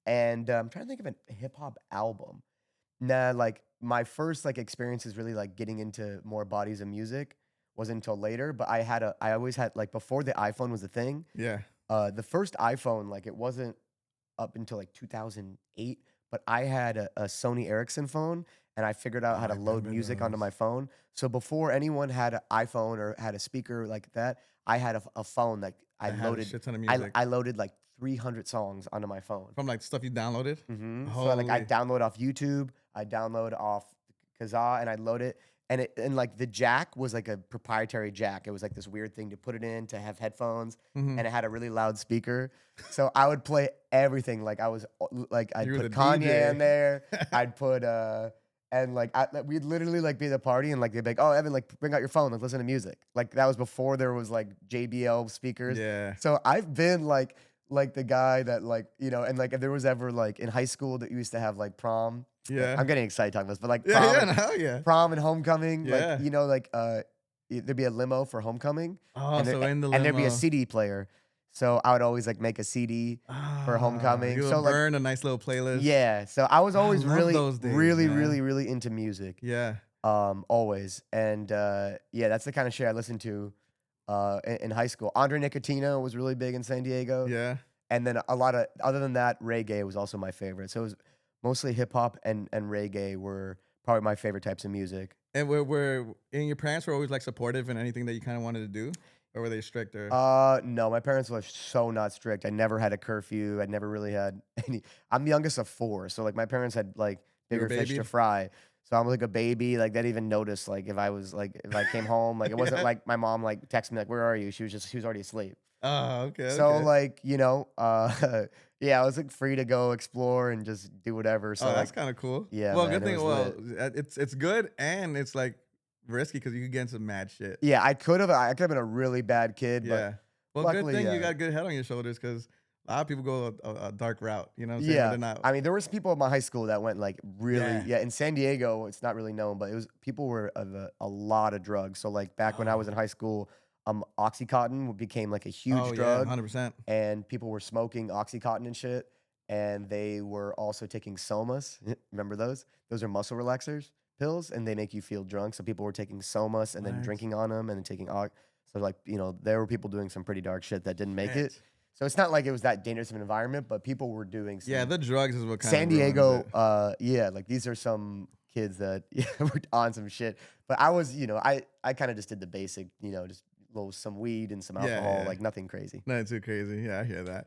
And I'm trying to think of a hip hop album. Nah, like my first like experiences really like getting into more bodies of music wasn't until later. But I always had like before the iPhone was a thing. Yeah. The first iPhone, like it wasn't up until like 2008, but I had a Sony Ericsson phone and I figured out Oh, how to I load remember music onto those. my phone. So before anyone had an iPhone or had a speaker like that, I had a phone that I That had a loaded. shit ton of music. I loaded like 300 songs onto my phone. From like stuff you downloaded. So like I Holy. download off YouTube, I download off Kazaa, and I load it. And like the jack was like a proprietary jack. It was like this weird thing to put it in to have headphones, Mhm. and it had a really loud speaker. So I would play everything. Like I was like I'd You were put the Kanye DJ. in there. I'd put and like we'd literally like be at the party and like they'd be like, oh Evan, like bring out your phone, like listen to music. Like that was before there was like JBL speakers. Yeah. So I've been like the guy that like and like if there was ever like in high school that you used to have like prom. Yeah. I'm getting excited talking about this, but like Yeah. prom, Yeah. and, Hell yeah. prom and homecoming, Yeah. like there'd be a limo for homecoming, Oh, and, so in the and there'd be a limo. CD player. So I would always like make a CD for homecoming. You So would like burn a nice little playlist. yeah, so I was I always love really, those days, really, man. really, really into music. Yeah. Always, and yeah, that's the kind of shit I listened to in high school. Andre Nicotino was really big in San Diego. Yeah. And then a lot of, other than that, reggae was also my favorite. So it was mostly hip hop and reggae were probably my favorite types of music. And and your parents were always like supportive in anything that you kind of wanted to do, or were they strict or? No, my parents were so not strict. I never had a curfew. I never really had any. I'm the youngest of 4, so like my parents had like You were bigger fish to babied? fry. So I'm like a baby. Like they'd even notice like if I came home, like it wasn't Yeah. like my mom like texted me like where are you? She was already asleep. Oh, okay. So okay. like yeah, I was like free to go explore and just do whatever. So Oh, like that's kind of cool. yeah, Well, man, good it thing. was Well, it's good and it's like risky because you could get into mad shit. yeah, I could have been a really bad kid, Yeah. Well, luckily, good thing yeah. you got a good head on your shoulders because a lot of people go a dark route. You know what I'm but saying? Where yeah. They're not. I mean, there was people in my high school that went like really Yeah. in San Diego. It's not really known, but it was people were of a lot of drugs. So like back when I was in high school, OxyContin became like a huge oh, drug, Yeah, 100%. and people were smoking OxyContin and shit. And they were also taking Somas. Remember those? Those are muscle relaxers pills, and they make you feel drunk. So people were taking Somas and then What? drinking on them, and then taking so like there were people doing some pretty dark shit that didn't make it. Shit. So it's not like it was that dangerous of an environment, but people were doing some. Yeah, the drugs is what kind San of ruins Diego, it. yeah, like these are some kids that were on some shit. But I was, I kind of just did the basic, just some weed and some Yeah, alcohol, yeah. like nothing crazy. Not too crazy. Yeah, I hear that.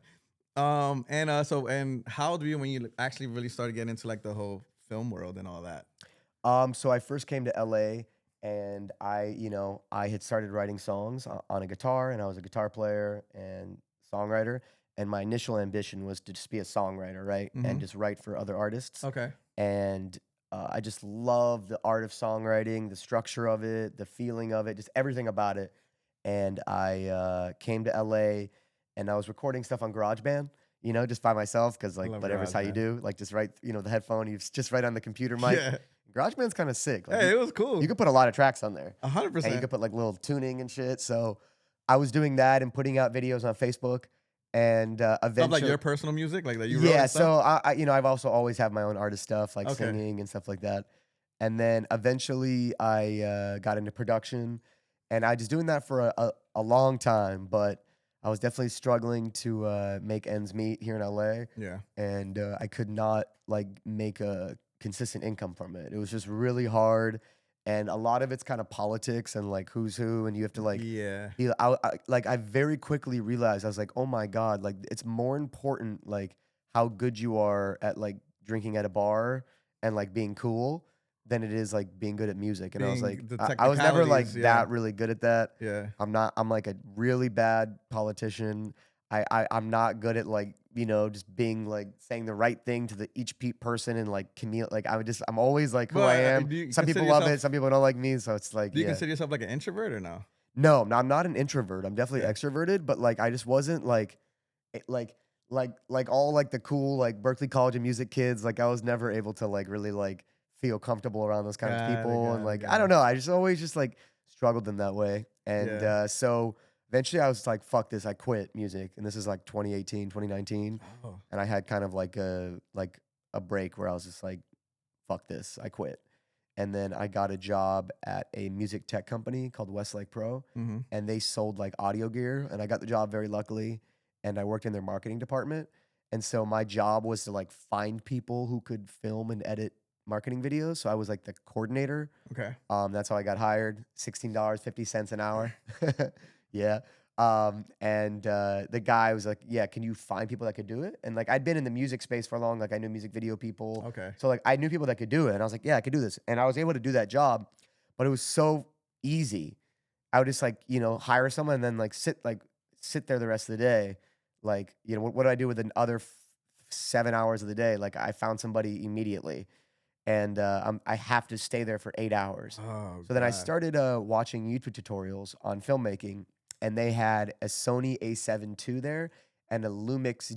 And how old were you when you actually really started getting into like the whole film world and all that? So I first came to LA and I had started writing songs on a guitar, and I was a guitar player and songwriter. And my initial ambition was to just be a songwriter, right? Mm-hmm. And just write for other artists. Okay. And I just love the art of songwriting, the structure of it, the feeling of it, just everything about it. And I came to LA and I was recording stuff on GarageBand, just by myself, because I like love whatever's how you GarageBand. do, like just write, the headphone, just write on the computer mic. Yeah. GarageBand's kind of sick. Like Hey, it was cool. you could put a lot of tracks on there, and you 100%. could put like little tuning and shit. So I was doing that and putting out videos on Facebook, and Of eventually, like your personal music, like that you wrote. yeah. And stuff? So I've also always had my own artist stuff, like Okay. singing and stuff like that. And then eventually, I got into production, and I was doing that for a long time, but I was definitely struggling to make ends meet here in LA, Yeah. and I could not like make a consistent income from it. It was just really hard, and a lot of it's kind of politics and like who's who, and you have to like Yeah. be. I very quickly realized I was like, oh my god, like it's more important like how good you are at like drinking at a bar and like being cool than it is like being good at music. And I was like, Being the I was never like technicalities, yeah. that really good at that. Yeah. I'm like a really bad politician. I'm not good at like, just being like saying the right thing to each person and like like I'm always like who I am. Do you Some people consider love yourself- it, some people don't like me. So it's like, Do you yeah. consider yourself like an introvert or no? No, I'm not an introvert. I'm definitely Yeah. extroverted, but like I just wasn't like like all like the cool like Berkeley College of Music kids. Like I was never able to like really like feel comfortable around those kind of Got it, people. got And it, like got I it. don't know, I just always just like struggled in that way. And Yeah. so eventually I was like, fuck this, I quit music. And this is like 2018, 2019. Oh. And I had kind of like a break where I was just like, fuck this, I quit. And then I got a job at a music tech company called Westlake Pro, Mm-hmm. and they sold like audio gear. And I got the job very luckily, and I worked in their marketing department. And so my job was to like find people who could film and edit marketing videos. So I was like the coordinator. Okay. That's how I got hired. $16.50 an hour. Yeah. And the guy was like, yeah, can you find people that could do it? And like, I'd been in the music space for long. Like I knew music video people. Okay. So like, I knew people that could do it. And I was like, yeah, I could do this. And I was able to do that job, but it was so easy. I would just like, hire someone and then like sit there the rest of the day. Like, what do I do with the other 7 hours of the day? Like I found somebody immediately, and I have to stay there for 8 hours. Oh, So then I God. started watching YouTube tutorials on filmmaking, and they had a Sony A7 II there and a Lumix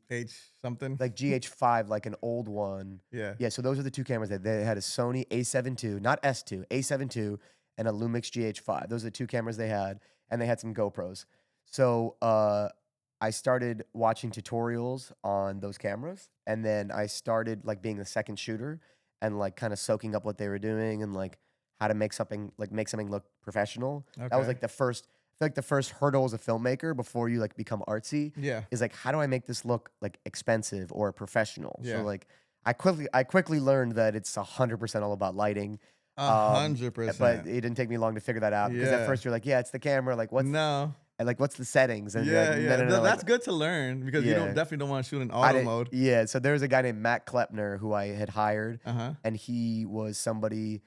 H something. like GH5, like an old one. Yeah. Yeah, so those are the two cameras. They had a Sony A7 II, not S2, A7 II, and a Lumix GH5. Those are the two cameras they had, and they had some GoPros. So I started watching tutorials on those cameras, and then I started like being the second shooter and like kind of soaking up what they were doing and like how to make something look professional. That was Okay. like the first, I feel like the first hurdle as a filmmaker before you like become artsy Yeah. is like, how do I make this look like expensive or professional? Yeah. So like I quickly learned that it's 100% all about lighting. 100%. But it didn't take me long to figure that out, because at Yeah. first you're like, yeah, it's the camera. Like what's No. what's the settings? And you're Yeah, like, yeah. no, No, like, that's good to learn because you Yeah. definitely don't want to shoot in I auto didn't- mode. Yeah, so there was a guy named Matt Klepner who I had hired, Uh-huh. and he was somebody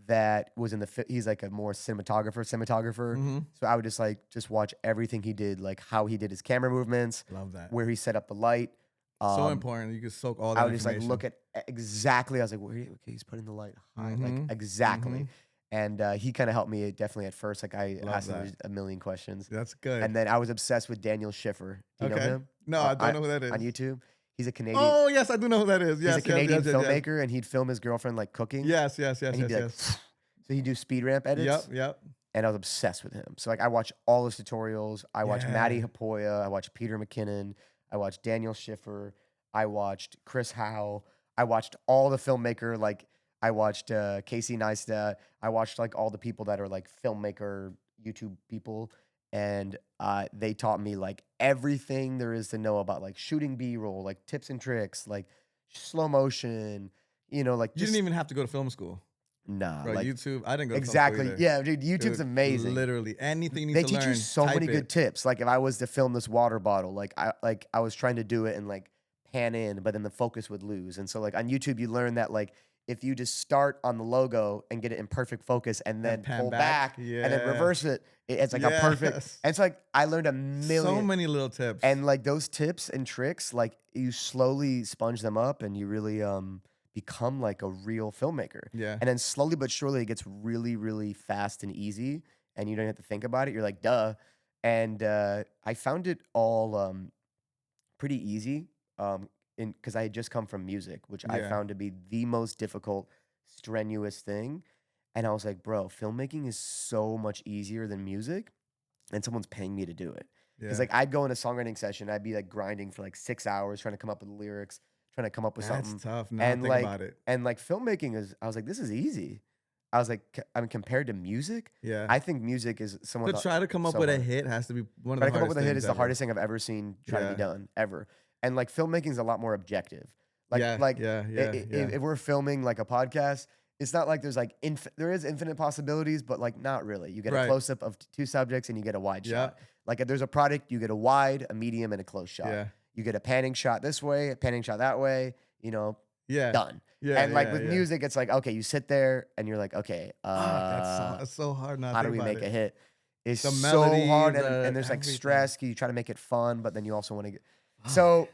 that was in he's like a more cinematographer. Mm-hmm. So I would just watch everything he did, like how he did his camera movements, Love that. where he set up the light. So important. You can soak all that I would just like information. look at exactly. I was like, okay, he's putting the light high, like Mhm, exactly. mhm. And he kind of helped me definitely at first. Like I Love asked him that. a million questions, That's good. and then I was obsessed with Daniel Schiffer. Do you know Okay. him? No, I don't know who that is. On YouTube. He's a Canadian. Oh, yes, I do know who that is. Yes, He's a Canadian yes, yes, yes. filmmaker, and he'd film his girlfriend like cooking. Yes, yes, yes, and he'd yes, be like, yes. so he'd do speed ramp edits. Yep, yep. And I was obsessed with him. So like I watched all his tutorials. I watched Maddie Yeah. Hapoya. I watched Peter McKinnon. I watched Daniel Schiffer. I watched Chris Howe. I watched all the filmmaker, like I watched Casey Neistat. I watched like all the people that are like filmmaker YouTube people. And they taught me like everything there is to know about like shooting B-roll, like tips and tricks, like slow motion, like You just, didn't even have to go to film school. nah, Bro, like YouTube, I didn't go to exactly. film school either. Yeah, dude, YouTube's Dude, amazing. Literally, anything you need They to teach learn, you so many type good it. tips. Like if I was to film this water bottle, like I was trying to do it and like pan in, but then the focus would lose. And so like on YouTube, you learn that like if you just start on the logo and get it in perfect focus and then pan pull back. back and then reverse it, it's like a perfect. Yes. And it's like I learned a So million. many little tips. And like those tips and tricks, like you slowly sponge them up and you really become like a real filmmaker. Yeah. And then slowly but surely it gets really, really fast and easy and you don't have to think about it. You're like, duh. And I found it all pretty easy because I had just come from music, which I Yeah. found to be the most difficult, strenuous thing. And I was like, bro, filmmaking is so much easier than music and someone's paying me to do it. Because Yeah. like I'd go in a songwriting session, I'd be like grinding for like 6 hours trying to come up with lyrics, trying to come up with That's something. tough. Now And think like about it. and like filmmaking is, I was like, this is easy. I was like, I mean, compared to music, Yeah. I think music is To somewhat try to come up so with a hard. hit has to be one of Trying the to come up hardest with a hit things is the ever. hardest thing I've ever seen try to be Yeah. done ever. And like filmmaking is a lot more objective. Like Yeah, like yeah, if we're filming like a podcast, it's not like there's like there is infinite possibilities, but like not really. You get a Right. close up of two subjects and you get a wide Yeah. shot. Like if there's a product, you get a wide, a medium, and a close shot. Yeah. You get a panning shot this way, a panning shot that way. You know, Yeah. done. Yeah. And like yeah, with yeah. music, it's like okay, you sit there and you're like, okay, Fuck, it's so hard not how to do we think make about a it. hit? It's The so melody, hard, the and there's like everything. stress. You try to make it fun, but then you also want to get. So,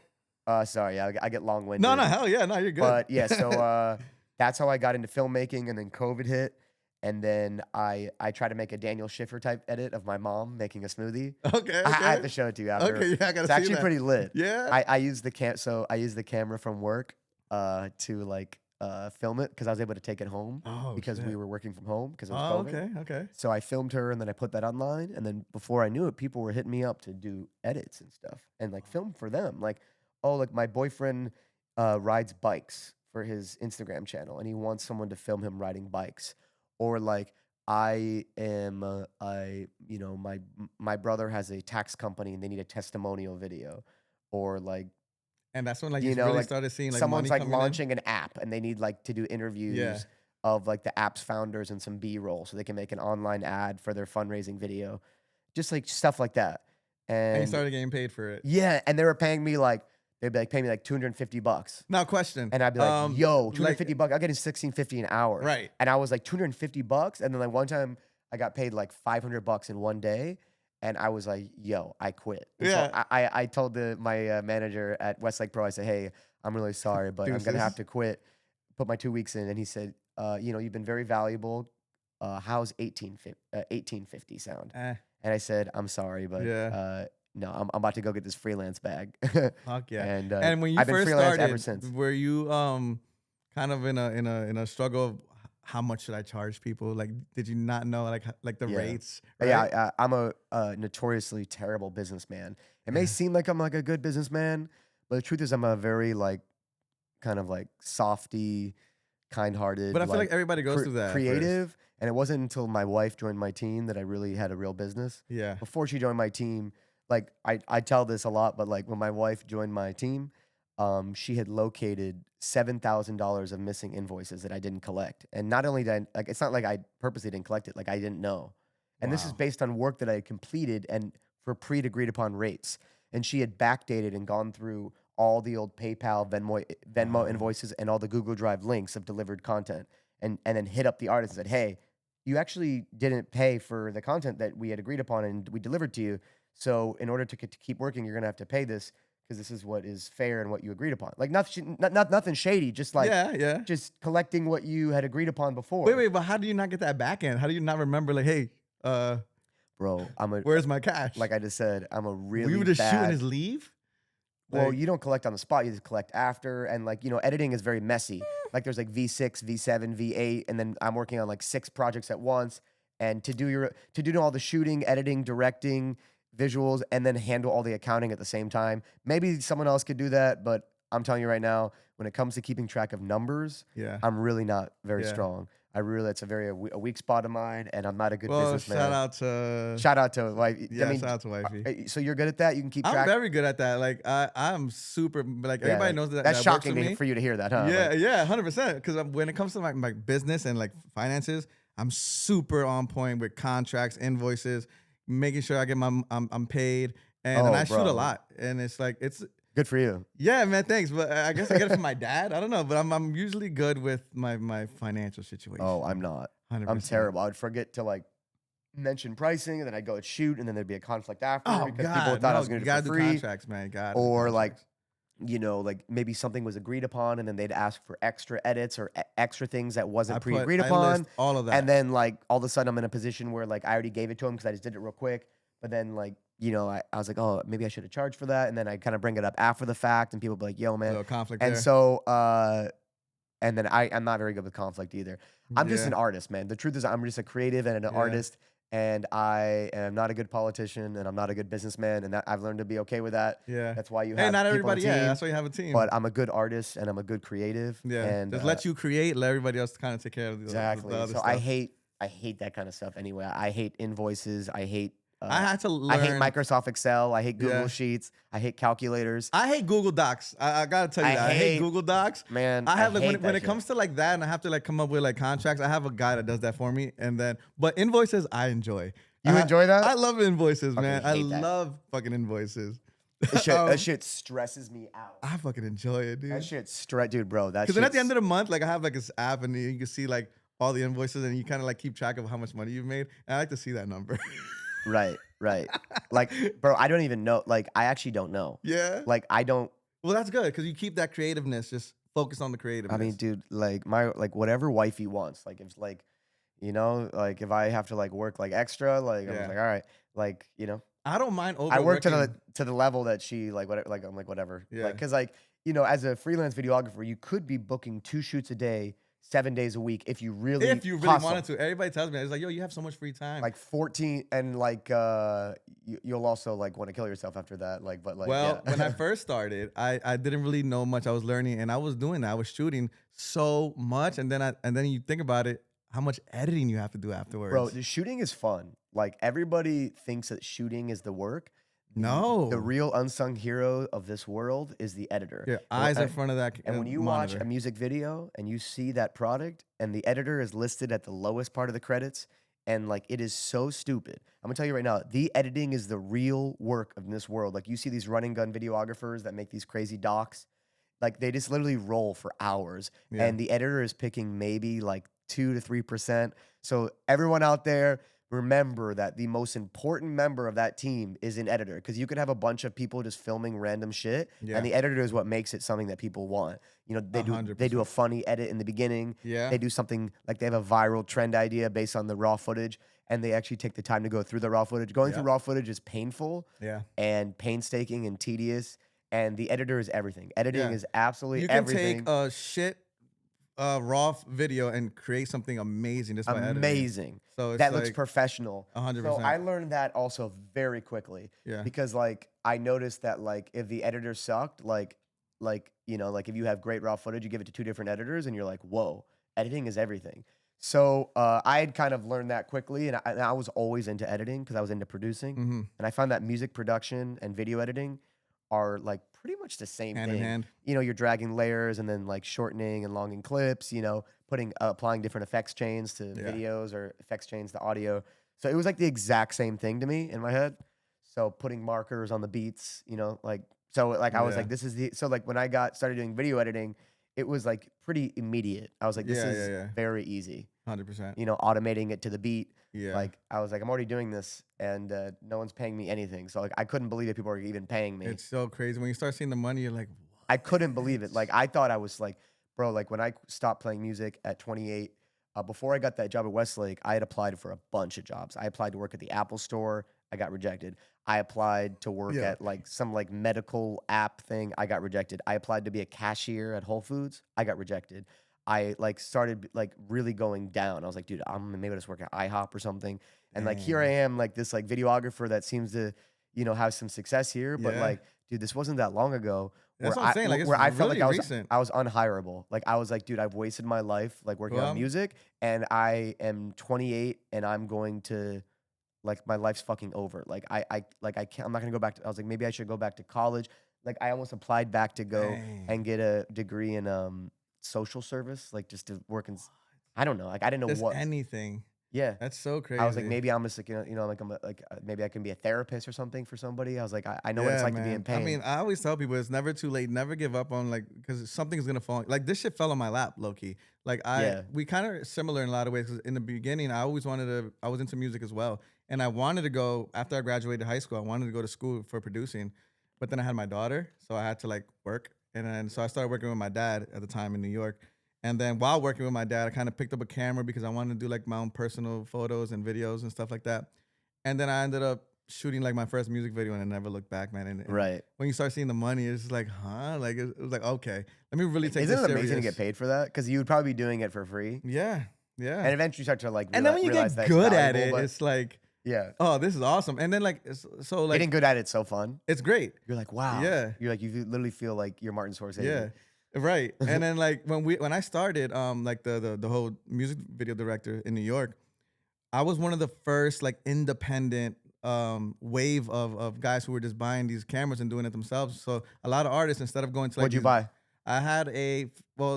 sorry, yeah, I get long winded. No, hell yeah, no, you're good. But yeah, so that's how I got into filmmaking, and then COVID hit, and then I tried to make a Daniel Schiffer type edit of my mom making a smoothie. okay, I have okay. to show it to you after. Okay, yeah, I gotta It's see actually that. pretty lit. Yeah. I used the camera from work to like film it because I was able to take it home Oh, because we shit. were working from home because it was Oh, COVID. okay. So I filmed her and then I put that online. And then before I knew it, people were hitting me up to do edits and stuff and like film for them. Like, oh, like my boyfriend rides bikes for his Instagram channel and he wants someone to film him riding bikes. Or like I am, my brother has a tax company and they need a testimonial video. Or like, And that's when like you you know, really like started seeing like someone's money like coming launching an app and they need like to do interviews Yeah. of like the app's founders and some B-roll so they can make an online ad for their fundraising video. Just like stuff like that. in, and you And started getting paid for it. yeah, and they were paying me like they'd be like paying me like $250. Now, question. And I'd be like, yo, like- $250. I'm getting $16.50 an hour. Right. And I was like $250. And then like one time I got paid like $500 in one day. And I was like, yo, I quit. And so Yeah. I told my manager at Westlake Pro, I said, hey, I'm really sorry, but I'm going to Deuces. have to quit, put my 2 weeks in. And he said, you've been very valuable. How's 1850 sound? Eh, And I said, I'm sorry, but Yeah. no, I'm about to go get this freelance bag. fuck yeah. And, And when you I've been first freelance started, ever since. were you kind of in a struggle of how much should I charge people? Like, did you not know like the Yeah. rates? But Right? yeah, I'm a notoriously terrible businessman. It may seem like I'm like a good businessman, but the truth is I'm a very like kind of like softy, kind-hearted. But I feel like everybody goes through that at first. Creative. And it wasn't until my wife joined my team that I really had a real business. Yeah. Before she joined my team, like I tell this a lot, but like when my wife joined my team, she had located $7,000 of missing invoices that I didn't collect. And not only did I, like, it's not like I purposely didn't collect it, like I didn't know. And this is Wow. based on work that I had completed and for pre-agreed upon rates. And she had backdated and gone through all the old PayPal, Venmo Wow. invoices and all the Google Drive links of delivered content. And then hit up the artist and said, hey, you actually didn't pay for the content that we had agreed upon and we delivered to you. So in order to keep working, you're going to have to pay this because this is what is fair and what you agreed upon. Like nothing shady, just like yeah. just collecting what you had agreed upon before. Wait, but how do you not get that back end? How do you not remember like, hey, Bro, where's my cash? like I just said, I'm a really we were just bad. shooting his leave? Well, Like- you don't collect on the spot. You just collect after. And like, editing is very messy. Like there's like V6, V7, V8. And then I'm working on like 6 projects at once. And to do all the shooting, editing, directing, visuals, and then handle all the accounting at the same time. Maybe someone else could do that. But I'm telling you right now, when it comes to keeping track of numbers, Yeah. I'm really not very Yeah. strong. It's a weak spot of mine. And I'm not a good Well, businessman. shout out to wife. yeah, shout out to wifey. So you're good at that? You can keep I'm track? very good at that. Like I'm super like Yeah, everybody like, knows that. That's that works shocking for me. for you to hear that, huh? Yeah, Like, yeah, 100%. Because when it comes to my business and like finances, I'm super on point with contracts, invoices, making sure I get I'm paid, and I shoot a bro. lot. And it's like Good for you. Yeah, man, thanks. But I guess I get it from my dad. I don't know, but I'm usually good with my financial situation. Oh, I'm not. 100%. I'm terrible. I would forget to like mention pricing, and then I'd go and shoot, and then there'd be a conflict after Oh because God, people thought I was no, going you to do it gotta for do free, contracts, man. God, or like like maybe something was agreed upon, and then they'd ask for extra edits or extra things that wasn't pre-agreed I upon, list all of that. and then like all of a sudden I'm in a position where like I already gave it to him because I just did it real quick, but then like I was like, oh, maybe I should have charged for that, and then I kind of bring it up after the fact, and people be like, yo, man, little conflict and there. so and then I'm not very good with conflict either. I'm just Yeah. an artist, man. The truth is I'm just a creative and an Yeah. artist, and I am not a good politician, and I'm not a good businessman, and that I've learned to be okay with that. Yeah. That's why you Hey, have not people on everybody. a team. Yeah, that's why you have a team. But I'm a good artist and I'm a good creative. Yeah, and just let you create. Let everybody else kind of take care of the exactly. the other So stuff. I hate that kind of stuff. Anyway, I hate invoices. I hate. I had to learn. I hate Microsoft Excel. I hate Google Yeah. Sheets. I hate calculators. I hate Google Docs. I gotta tell you that. I hate Google Docs. Man, I have like hate when that it comes to like that, and I have to like come up with like contracts. I have a guy that does that for me, and then but invoices I enjoy. You enjoy that? I love invoices, Fucking man. I hate that. love fucking invoices. That shit stresses me out. I fucking enjoy it, dude. That shit dude, bro. That Because then at the end of the month, like I have like this app, and you can see like all the invoices, and you kind of like keep track of how much money you've made. And I like to see that number. Right. Like, bro, I don't even know. Like, I actually don't know. Yeah. Like, I don't. Well, that's good because you keep that creativeness. Just focus on the creativeness. I mean, dude, like whatever wifey wants. Like, if like, like if I have to like work like extra, like I'm Yeah. just like, all right, like I don't mind I work overworking. to the level that she like whatever. Like I'm like whatever. Yeah. Like, cause like as a freelance videographer, you could be booking 2 shoots a day, 7 days a week if you really hustle. wanted to. Everybody tells me it's like, yo, you have so much free time. Like 14 and like you'll also like want to kill yourself after that. Like, but like well, yeah. when I first started, I didn't really know much. I was learning, and I was doing that. I was shooting so much, and then you think about it, how much editing you have to do afterwards. Bro, the shooting is fun. Like everybody thinks that shooting is the work. No. The real unsung hero of this world is the editor. Your eyes in front of that. And when you watch a music video and you see that product and the editor is listed at the lowest part of the credits, and like it is so stupid. I'm gonna tell you right now, the editing is the real work of this world. Like you see these running gun videographers that make these crazy docs, like they just literally roll for hours, Yeah. and the editor is picking maybe like 2 to 3%. So everyone out there, remember that the most important member of that team is an editor, because you could have a bunch of people just filming random shit, Yeah. and the editor is what makes it something that people want. They do 100%. a funny edit in the beginning. Yeah. They do something like they have a viral trend idea based on the raw footage, and they actually take the time to go through the raw footage. Going through raw footage is painful Yeah. and painstaking and tedious, and the editor is everything. Editing Yeah. is absolutely You can everything. take a shit raw video and create something amazing just by editing. Amazing. So it's that looks like professional. 100%. So I learned that also very quickly. Yeah. Because like I noticed that like if the editor sucked, like if you have great raw footage, you give it to 2 different editors, and you're like, whoa, editing is everything. So I had kind of learned that quickly, and I was always into editing because I was into producing, Mhm. and I found that music production and video editing are like pretty much the same Hand thing. in hand. You're dragging layers and then like shortening and longing clips, applying different effects chains to Yeah. videos or effects chains to audio. So it was like the exact same thing to me in my head. So putting markers on the beats, I was Yeah. like, this is when I started doing video editing, it was like pretty immediate. I was like, this is very easy. 100%. Automating it to the beat. Yeah. Like I was like, I'm already doing this, and no one's paying me anything. So like I couldn't believe that people were even paying me. It's so crazy. When you start seeing the money, you're like, what? I couldn't believe it. Like I thought I was like, bro, like when I stopped playing music at 28, before I got that job at Westlake, I had applied for a bunch of jobs. I applied to work at the Apple Store. I got rejected. I applied to work at like some like medical app thing. I got rejected. I applied to be a cashier at Whole Foods. I got rejected. I like started like really going down. I was like, dude, I'm maybe I'll just work at IHOP or something. And like here I am, like this like videographer that seems to, have some success here. But like, dude, this wasn't that long ago. That's what I'm saying. Like, it's where I felt really like recent. I was unhireable. Like I was like, dude, I've wasted my life like working on music, and I am 28, and I'm going to like my life's fucking over. Like I can't. I'm not gonna go back to. I was like, maybe I should go back to college. Like I almost applied back to go and get a degree in social service, like just to work in. I don't know. Like I didn't know Just what anything. Yeah. That's so crazy. I was like, maybe I'm just like, like maybe I can be a therapist or something for somebody. I was like, I know what it's Yeah, like to be in man. I pain. mean, I always tell people it's never too late. Never give up on like because something's gonna fall. Like this shit fell on my lap, low key. Like Yeah. we kind of similar in a lot of ways. 'Cause in the beginning, I always wanted to. I was into music as well, and I wanted to go after I graduated high school. I wanted to go to school for producing, but then I had my daughter, so I had to like work, and then so I started working with my dad at the time in New York. And then while working with my dad, I kind of picked up a camera because I wanted to do like my own personal photos and videos and stuff like that. And then I ended up shooting like my first music video and I never looked back, man. And Right. when you start seeing the money, it's just like, huh? Like it was like, okay, let me really take Isn't this it amazing to serious. get paid for that? Because you would probably be doing it for free. Yeah, yeah. And eventually you start to like And then when you realize get that good it's at valuable, it, but it's like, yeah. oh, this is awesome. And then like, so like, Getting good at it's so fun. it's great. You're like, wow. Yeah. You're like, you literally feel like you're Martin Scorsese. Yeah. Right. And then like when I started, like the whole music video director in New York, I was one of the first like independent wave of guys who were just buying these cameras and doing it themselves. So a lot of artists, instead of going to like What'd you these- buy? I had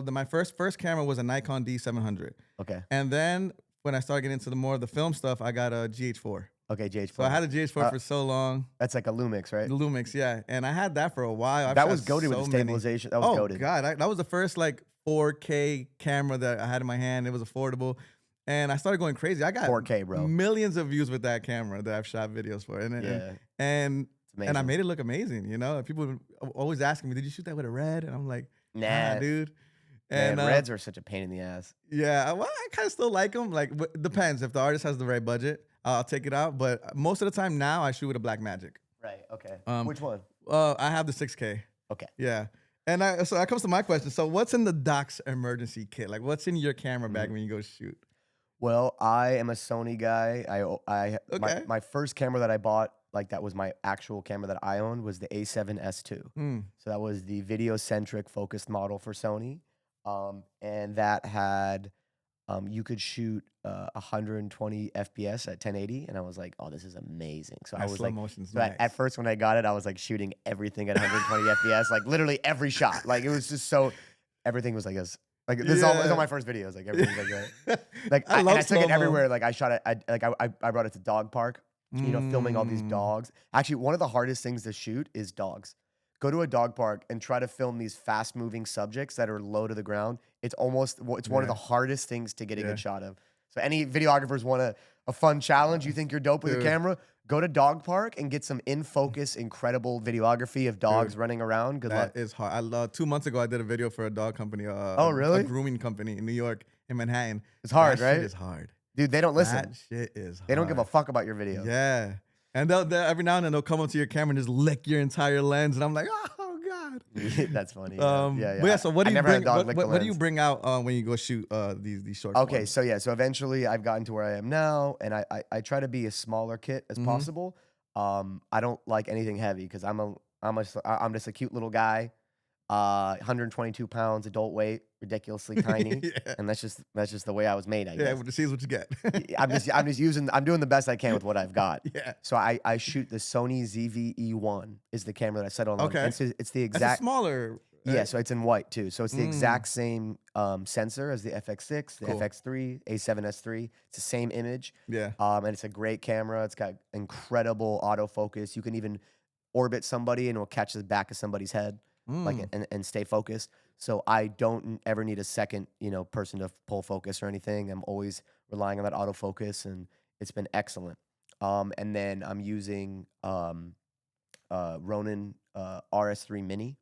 my first camera was a Nikon D700. Okay. And then when I started getting into the more of the film stuff, I got a GH4. Okay, GH4. So I had a GH4 for so long. That's like a Lumix, right? The Lumix, yeah. And I had that for a while. I've That shot was goated with so the many. stabilization. That was Oh goated. God, that was the first like 4K camera that I had in my hand. It was affordable. And I started going crazy. I got 4K, bro. millions of views with that camera that I've shot videos for. And Yeah. and It's and I amazing. made it look amazing, you know? People would always asking me, "Did you shoot that with a red?" And I'm like, Nah, "Nah, dude." Man, And reds are such a pain in the ass. yeah, well, I kind of still like them. Like, depends. If the artist has the right budget, I'll take it out. But most of the time now, I shoot with a black magic. Right. Okay. Um, Which one? I have the 6K. Okay. Yeah. And so that comes to my question. So what's in the Doc's emergency kit? Like what's in your camera bag when you go shoot? Well, I am a Sony guy. Okay. My first camera that I bought, like that was my actual camera that I owned, was the A7S2. Mm. So that was the video-centric focused model for Sony. And that had, you could shoot 120 FPS at 1080. And I was like, oh, this is amazing. So I was slow like, motion's so nice. at first when I got it, I was like shooting everything at 120 FPS, like literally every shot. Like it was just so, everything was like this. Like this is all my first videos. Like everything's like that. Like I love I took it slow-mo. everywhere. Like I shot it. I brought it to dog park. You know, filming all these Mm. dogs. Actually, one of the hardest things to shoot is dogs. Go to a dog park and try to film these fast-moving subjects that are low to the ground. It's one of the hardest things to get a Yeah. good shot of. So any videographers want a fun challenge? You think you're dope with a Dude. camera? Go to dog park and get some in focus, incredible videography of dogs running around. Good luck. That is hard. I love 2 months ago I did a video for a dog company. Oh, really? A grooming company in New York, in Manhattan. It's hard, That right? shit is hard. Dude, they don't listen. That shit is hard. They don't give a fuck about your video. Yeah. And they'll every now and then they'll come up to your camera and just lick your entire lens. And I'm like, oh God. That's funny. But yeah, so what I do you never had a bring? dog lick the What do you lens. bring out when you go shoot these short? Okay, forms? so eventually I've gotten to where I am now, and I try to be a smaller kit as possible. I don't like anything heavy because I'm just a cute little guy, 122 pounds, adult weight, ridiculously tiny, Yeah. and that's just the way I was made. I Yeah, guess. well, to see what you get. I'm doing the best I can with what I've got. Yeah. So I shoot the Sony ZV-E1 is the camera that I settled on. Okay. It's the That's a exact. smaller. Yeah, so it's in white too. So it's the exact same sensor as the FX6, the Cool. FX3, A7S3. It's the same image. Yeah. And it's a great camera. It's got incredible autofocus. You can even orbit somebody and it'll catch the back of somebody's head, like and stay focused. So I don't ever need a second, person to pull focus or anything. I'm always relying on that autofocus, and it's been excellent. And then I'm using Ronin RS3 Mini.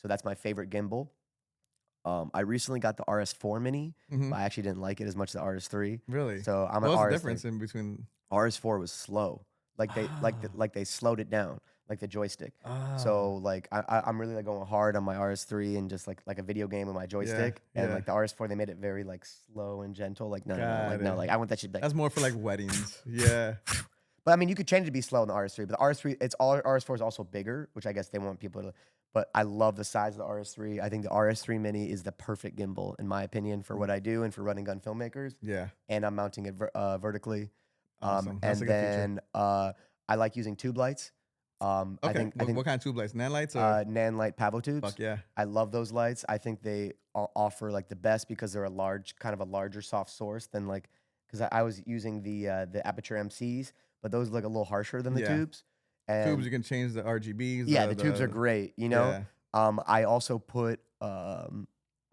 So that's my favorite gimbal. I recently got the RS4 Mini, but I actually didn't like it as much as the RS3. Really? So I'm an What's the RS3. difference in between? RS4 was slow. Like they slowed it down, like the joystick. So like I'm really like going hard on my RS3 and just like a video game with my joystick. And yeah. like the RS4, they made it very like slow and gentle. Like no, Got it. like I want that shit back. That's more for like weddings. Yeah. But I mean, you could change it to be slow in the RS3. But the RS3, RS4 is also bigger, which I guess they want people to. But I love the size of the RS3. I think the RS3 Mini is the perfect gimbal, in my opinion, for what I do and for running gun filmmakers. Yeah. And I'm mounting it vertically. Awesome. And That's a good feature. then I like using tube lights. Okay. I think What kind of tube lights? Nan lights or? Nan light Pavo tubes. Fuck yeah. I love those lights. I think they offer like the best because they're kind of a larger soft source than like because I was using the Aperture MCs, but those look a little harsher than the Yeah. tubes. Tubes, And you can change the RGBs. yeah, the tubes are great, you know? Yeah. I also put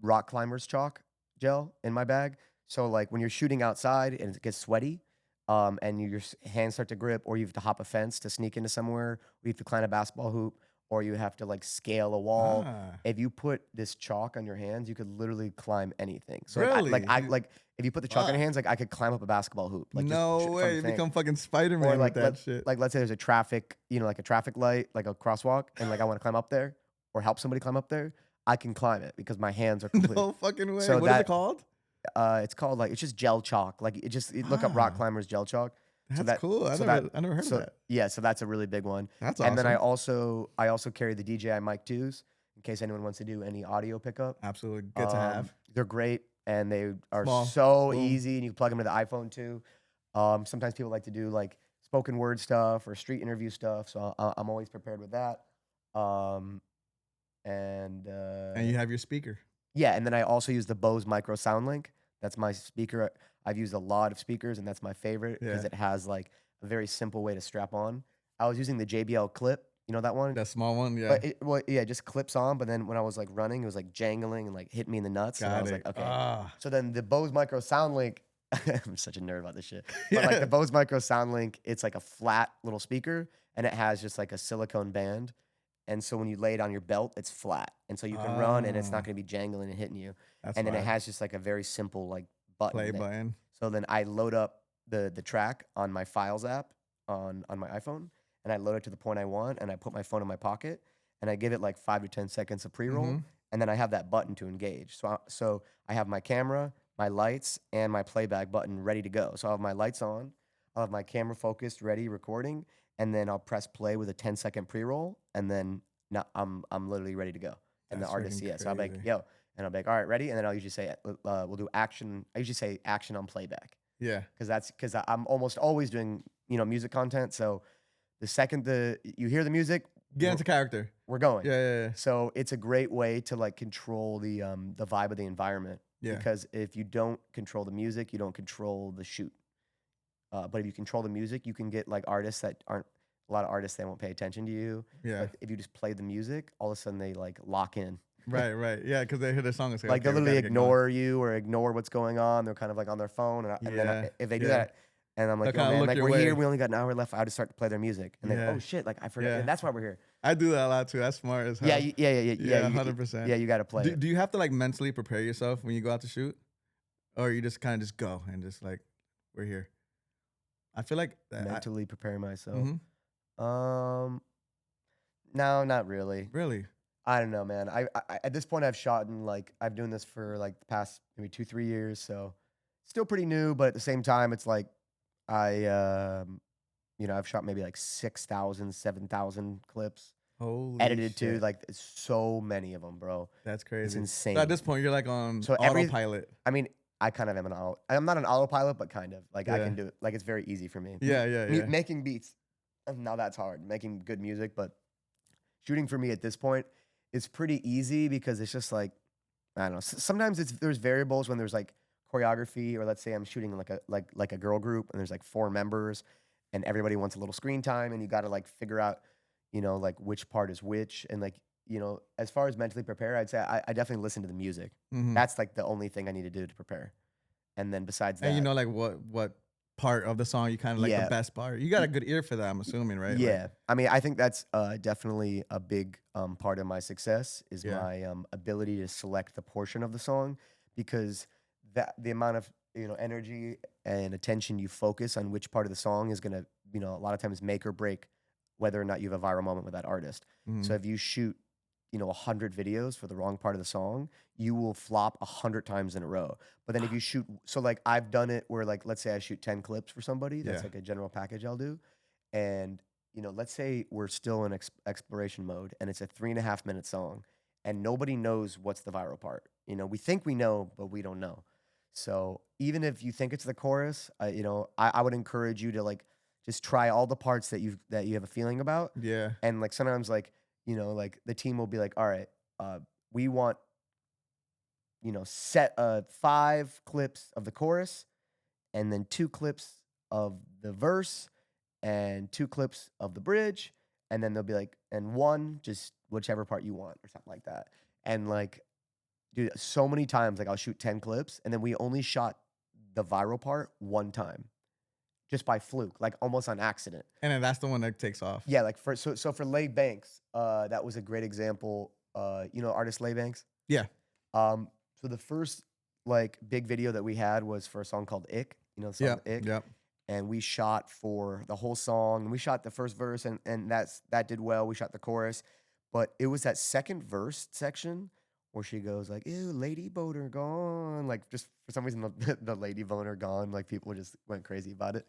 rock climbers chalk gel in my bag. So like when you're shooting outside and it gets sweaty, and your hands start to grip, or you have to hop a fence to sneak into somewhere, or you have to climb a basketball hoop, or you have to like scale a wall. Ah, If you put this chalk on your hands, you could literally climb anything. So really? like if you put the chalk on your Fuck. hands, like I could climb up a basketball hoop, like just No from way. the You thing. become fucking Or Spider-Man with that shit. like let's say there's a traffic, you know, like a traffic light, like a crosswalk, and like I want to climb up there or help somebody climb up there, I can climb it because my hands are complete. No fucking way. So What is it called? it's called like it's just gel chalk. Like look up rock Ah, climbers gel chalk. So that's cool. I never heard of that. yeah, so that's a really big one. That's And then awesome. I also carry the DJI Mic 2s in case anyone wants to do any audio pickup. Absolutely good to have. They're great and they are Small. so Boom. easy, and you can plug them to the iPhone too. Sometimes people like to do like spoken word stuff or street interview stuff, so I'm always prepared with that. Um, And you have your speaker. yeah, and then I also use the Bose Micro SoundLink. That's my speaker. I've used a lot of speakers, and that's my favorite because Yeah. it has like a very simple way to strap on. I was using the JBL Clip, you know that one? That small one, yeah. But it just clips on. But then when I was like running, it was like jangling and like hit me in the nuts. And I Got was it. like, okay. Ah. So then the Bose Micro SoundLink, I'm such a nerd about this shit. But Yeah. like the Bose Micro SoundLink, it's like a flat little speaker, and it has just like a silicone band. And so when you lay it on your belt, it's flat. And so you can run and it's not Ah, going to be jangling and hitting you. that's And then it fire. has just like a very simple like button. Play button. So then I load up the track on my Files app on my iPhone, and I load it to the point I want, and I put my phone in my pocket, and I give it like 5 to 10 seconds of pre-roll, Mhm. and then I have that button to engage. So I have my camera, my lights, and my playback button ready to go. So I'll have my lights on, I'll have my camera focused, ready, recording, and then I'll press play with a 10-second pre-roll, and then now I'm literally ready to go. And That's the artist, freaking yeah. So I'm like, crazy. yo, and I'll be like, all right, ready? And then I'll usually say, we'll do action. I usually say action on playback Yeah. because I'm almost always doing, you know, music content. So the second you hear the music, Get into character. we're going. Yeah. So it's a great way to like control the vibe of the environment. Yeah. Because if you don't control the music, you don't control the shoot. But if you control the music, you can get like artists that aren't a lot of artists that won't pay attention to you. Yeah. But if you just play the music, all of a sudden they like lock in. Right. Yeah, because they hear the song and say, Like okay, they'll we literally gotta get going. ignore you or ignore what's going on. They're kind of like on their phone, and then Yeah, if they do yeah. that, and I'm like, They'll yo, kinda man, look like your we're way. here, we only got an hour left. I just start to play their music, and then Yeah. oh shit, like I forgot. Yeah. That's why we're here. I do that a lot too. That's smart as hell. Yeah. Yeah, 100%. Yeah, you got to play it. Do you have to like mentally prepare yourself when you go out to shoot? Or you just kind of just go and just like, we're here? I feel like Mentally prepare myself. Mhm. No, not really. Really? I don't know, man. I at this point I've shot in like I've doing this for like the past maybe 2-3 years, so still pretty new. But at the same time, it's like you know, I've shot maybe like 6,000, 7,000 clips, Holy edited too. shit. Like it's so many of them, bro. That's It's crazy. insane. So at this point, you're like on So autopilot. I mean, I kind of am I'm not an autopilot, but kind of like I Yeah. can do it. Like it's very easy for me. Yeah. Making beats, now that's hard. Making good music, but shooting for me at this point is pretty easy because it's just like I don't know. Sometimes there's variables when there's like choreography, or let's say I'm shooting like a girl group and there's like 4 members, and everybody wants a little screen time, and you got to like figure out, you know, like which part is which, and like you know, as far as mentally prepare, I'd say I definitely listen to the music. Mhm. That's like the only thing I need to do to prepare. And then besides that, And you know, like what part of the song you kind of like the Yeah. best part? You got a good ear for that, I'm assuming, right? Like, yeah, I mean, I think that's definitely a big part of my success is Yeah. my ability to select the portion of the song, because the amount of, you know, energy and attention you focus on which part of the song is gonna, you know, a lot of times make or break whether or not you have a viral moment with that artist. mhm. So if you shoot, you know, 100 videos for the wrong part of the song, you will flop 100 times in a row. But then if you shoot, so like I've done it where like, let's say I shoot 10 clips for somebody, that's Yeah. like a general package I'll do. And, you know, let's say we're still in exploration mode and it's a 3.5 minute song and nobody knows what's the viral part. You know, we think we know, but we don't know. So even if you think it's the chorus, you know, I would encourage you to like just try all the parts that you have a feeling about. Yeah. And like sometimes like, you know, like the team will be like, all right, we want, you know, set 5 clips of the chorus and then 2 clips of the verse and 2 clips of the bridge, and then they'll be like, and 1 just whichever part you want or something like that. And like, dude, so many times like I'll shoot 10 clips and then we only shot the viral part 1 time just by fluke, like almost on accident. And then that's the one that takes off. Yeah, like so for Lay Banks, that was a great example. You know artist Lay Banks? Yeah. So the first like big video that we had was for a song called Ick, you know the song Ick. Yep. And we shot for the whole song. And we shot the first verse and that did well. We shot the chorus. But it was that second verse section where she goes like, ew, lady boner gone. Like just for some reason the lady boner gone. Like people just went crazy about it.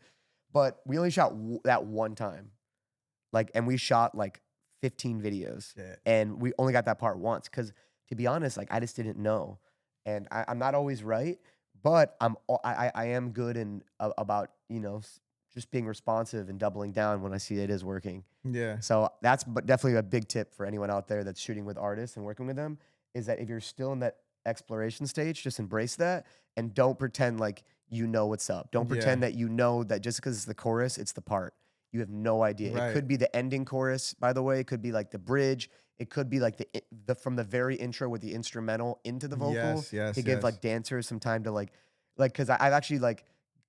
But we only shot that 1 time. Like, and we shot like 15 videos. Shit. And we only got that part once. Cause to be honest, like I just didn't know. And I'm not always right. But I am good and about, you know, just being responsive and doubling down when I see it is working. Yeah. So that's definitely a big tip for anyone out there that's shooting with artists and working with them is that if you're still in that exploration stage, just embrace that and don't pretend like you know what's up. Don't pretend that you know that just because it's the chorus, it's the part. You have no idea. Right. It could be the ending chorus, by the way. It could be like the bridge. It could be like the from the very intro with the instrumental into the vocal to give like dancers some time to like because I've actually like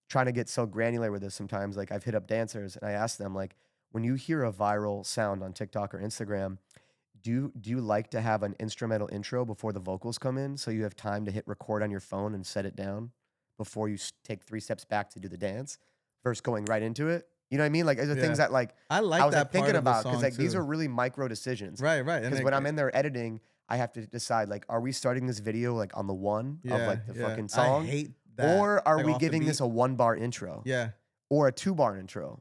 trying to get so granular with this sometimes. Like I've hit up dancers and I ask them like, when you hear a viral sound on TikTok or Instagram, do you like to have an instrumental intro before the vocals come in so you have time to hit record on your phone and set it down before you take 3 steps back to do the dance versus going right into it? You know what I mean? Like, there's things that like I was that like, thinking about because like these are really micro decisions. Right. Because when I'm in there editing, I have to decide like, are we starting this video like on the 1 of like the fucking song, I hate that. or are like, we giving this a 1-bar intro? Yeah. Or a 2-bar intro,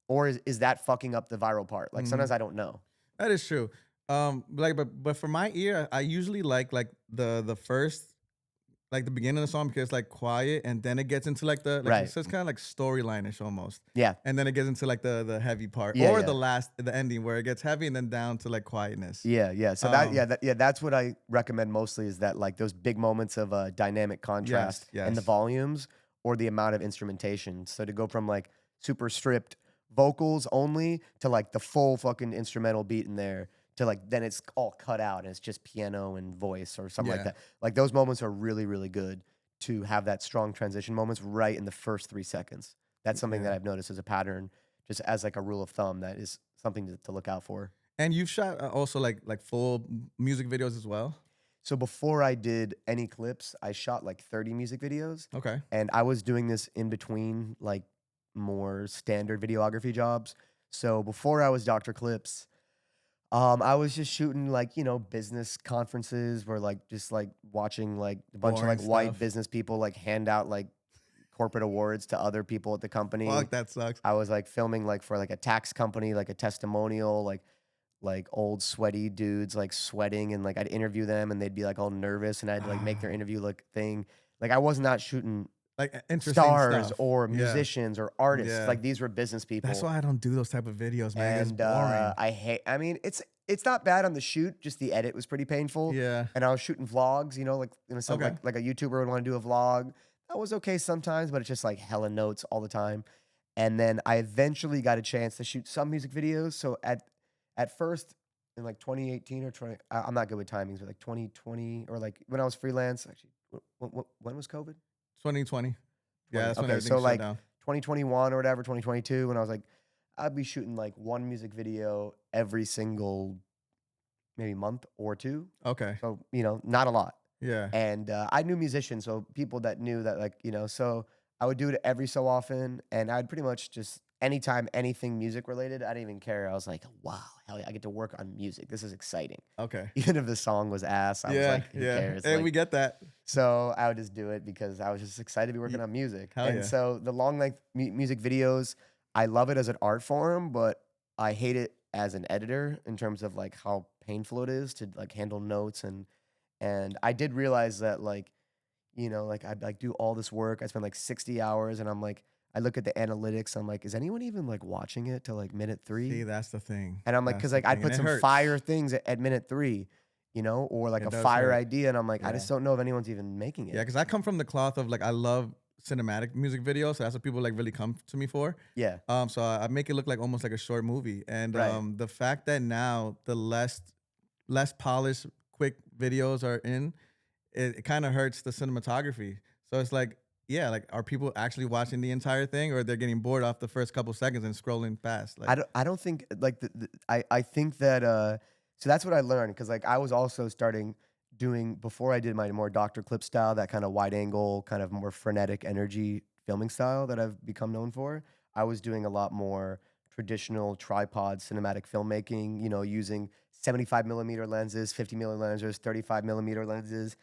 or is that fucking up the viral part? Like sometimes I don't know. That is true. But for my ear, I usually like the first. Like the beginning of the song because it's like quiet and then it gets into like the Right. so it's kind of like storyline-ish almost. Yeah. And then it gets into like the heavy part Yeah, the ending where it gets heavy and then down to like quietness. Yeah. So that's what I recommend mostly is that like those big moments of dynamic contrast in the volumes or the amount of instrumentation. So to go from like super stripped vocals only to like the full fucking instrumental beat in there to like then it's all cut out and it's just piano and voice or something like that. Like those moments are really, really good to have that strong transition moments right in the first 3 seconds. That's something that I've noticed as a pattern, just as like a rule of thumb. That is something to look out for. And you've shot also like full music videos as well? So before I did any clips, I shot like 30 music videos. Okay. And I was doing this in between like more standard videography jobs. So before I was Dr. Clips, I was just shooting like, you know, business conferences where like just like watching like a bunch Boring of like white stuff. business people like hand out like corporate awards to other people at the company. Fuck, that sucks. I was like filming like for like a tax company, like a testimonial, like old sweaty dudes like sweating and like I'd interview them and they'd be like all nervous and I'd like make their interview look thing. Like I was not shooting Like interesting stars stuff. or musicians or artists. Yeah. Like these were business people. That's why I don't do those type of videos, man. And it's boring. I mean, it's not bad on the shoot. Just the edit was pretty painful. Yeah. And I was shooting vlogs, you know, like like a YouTuber would want to do a vlog. That was okay sometimes, but it's just like hella notes all the time. And then I eventually got a chance to shoot some music videos. So at first in like 2018 or 20, I'm not good with timings, but like 2020 or like when I was freelance. Actually, when was COVID? 2020. Yeah, that's when okay, everything so shut like down. 2021 or whatever, 2022, when I was like, I'd be shooting like 1 music video every single maybe month or 2. Okay. So, you know, not a lot. Yeah. And I knew musicians, so people that knew that like, you know, so I would do it every so often and I'd pretty much just anytime anything music related, I didn't even care. I was like, wow, hell yeah, I get to work on music. This is exciting. Okay. Even if the song was ass, I was like, who cares? Hey, like, we get that. so I would just do it because I was just excited to be working on music. Hell and yeah. so the long length music videos, I love it as an art form, but I hate it as an editor in terms of like how painful it is to like handle notes and I did realize that like, you know, like I'd like do all this work. I spend like 60 hours and I'm like, I look at the analytics. I'm like, is anyone even like watching it till like minute 3? See, that's the thing. And I'm like, because like I'd put some fire things at minute 3, you know, or like a fire idea. And I'm like, I just don't know if anyone's even making it. Yeah, because I come from the cloth of like, I love cinematic music videos. So that's what people like really come to me for. Yeah. So I make it look like almost like a short movie. And Right. the fact that now the less polished, quick videos are in, it kind of hurts the cinematography. So it's like, yeah, like are people actually watching the entire thing, or they're getting bored off the first couple seconds and scrolling past? Like, I don't think like I think that so that's what I learned because like I was also starting doing before I did my more Dr. Clip style, that kind of wide angle, kind of more frenetic energy filming style that I've become known for. I was doing a lot more traditional tripod cinematic filmmaking, you know, using 75 millimeter lenses, 50 millimeter lenses, 35 millimeter lenses,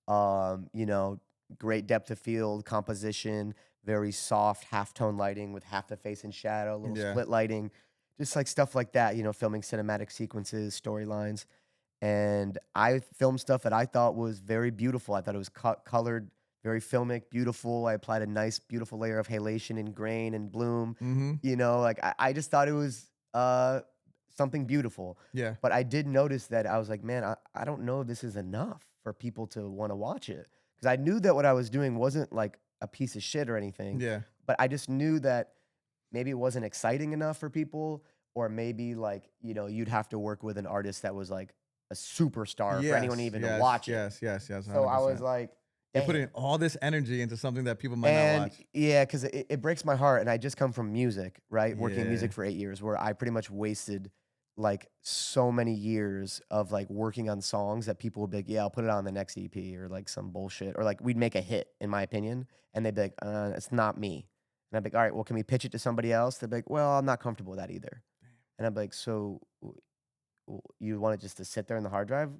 you know, great depth of field composition, very soft halftone lighting with half the face in shadow, little yeah, split lighting, just like stuff like that, you know, filming cinematic sequences, storylines. And I filmed stuff that I thought was very beautiful. I thought it was colored, very filmic, beautiful. I applied a nice, beautiful layer of halation and grain and bloom. mm-hmm, You know, like I just thought it was something beautiful. yeah, But I did notice that I was like, man, I don't know if this is enough for people to want to watch it. Because I knew that what I was doing wasn't like a piece of shit or anything. yeah, But I just knew that maybe it wasn't exciting enough for people, or maybe like, you know, you'd have to work with an artist that was like a superstar for anyone yes, even to yes, watch it. yes, yes, yes, So I was 100%. like, You're putting damn. all this energy into something that people might not And watch. yeah, because it breaks my heart. And I just come from music, right? Working in Yeah, music for 8 years, where I pretty much wasted like so many years of like working on songs that people would be like, yeah, I'll put it on the next EP or like some bullshit. Or like we'd make a hit, in my opinion, and they'd be like, it's not me. And I'd be like, all right, well, can we pitch it to somebody else? They'd be like, well, I'm not comfortable with that either. And I'd be like, so you want it just to sit there in the hard drive?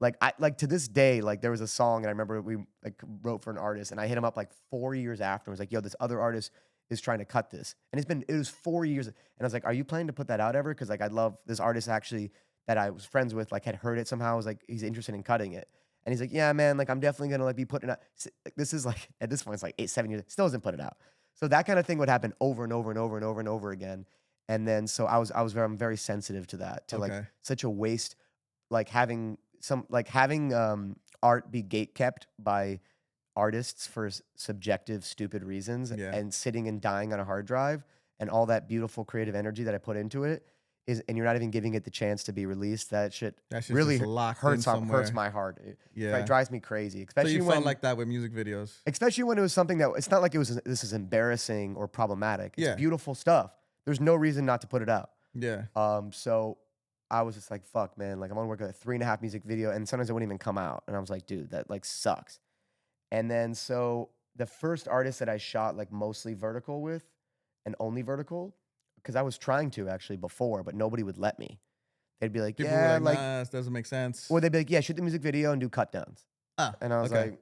Like I like to this day, like there was a song and I remember we like wrote for an artist and I hit him up like 4 years after. I was like, yo, this other artist is trying to cut this. And it was 4 years. And I was like, are you planning to put that out ever? Cause like I'd love this artist actually that I was friends with, like had heard it somehow. I was like, he's interested in cutting it. And he's like, yeah, man, like I'm definitely gonna like be putting it out. Like, this is like at this point, it's like 8, 7 years, still doesn't put it out. So that kind of thing would happen over and over and over and over and over again. And then so I'm very sensitive to that, to like okay, such a waste, like having art be gate kept by artists for subjective stupid reasons yeah. and sitting and dying on a hard drive, and all that beautiful creative energy that I put into it is, and you're not even giving it the chance to be released. That shit That shit's really just locked in hurts somewhere. my heart. It Yeah. drives me crazy, So you especially felt when like that with music videos. especially when it was something that it's not like it was this is embarrassing or problematic. It's Yeah. beautiful stuff. There's no reason not to put it out. Yeah. So I was just like, fuck, man. Like, I'm gonna work a 3.5 music video, and sometimes it wouldn't even come out. And I was like, dude, that like sucks. And then so the first artist that I shot like mostly vertical with, and only vertical, because I was trying to actually before, but nobody would let me. They'd be like, People were yeah, like, like, nah, this doesn't make sense. or they'd be like, yeah, shoot the music video and do cut downs. Ah, And I was okay. like,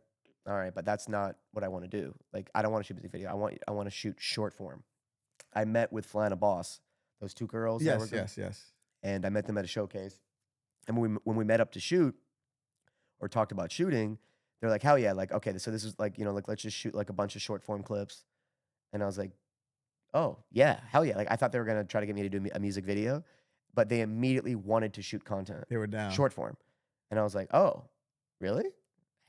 all right, but that's not what I want to do. Like, I don't want to shoot music video. I want to shoot short form. I met with Flana Boss, those two girls. that I Yes, worked with, yes, yes. and I met them at a showcase. And when we met up to shoot or talked about shooting, they're like, hell yeah, like, okay, so this is like, you know, like let's just shoot like a bunch of short form clips. And I was like, oh yeah, hell yeah. Like I thought they were gonna try to get me to do a music video, but they immediately wanted to shoot content, They were down. short form. And I was like, oh, really?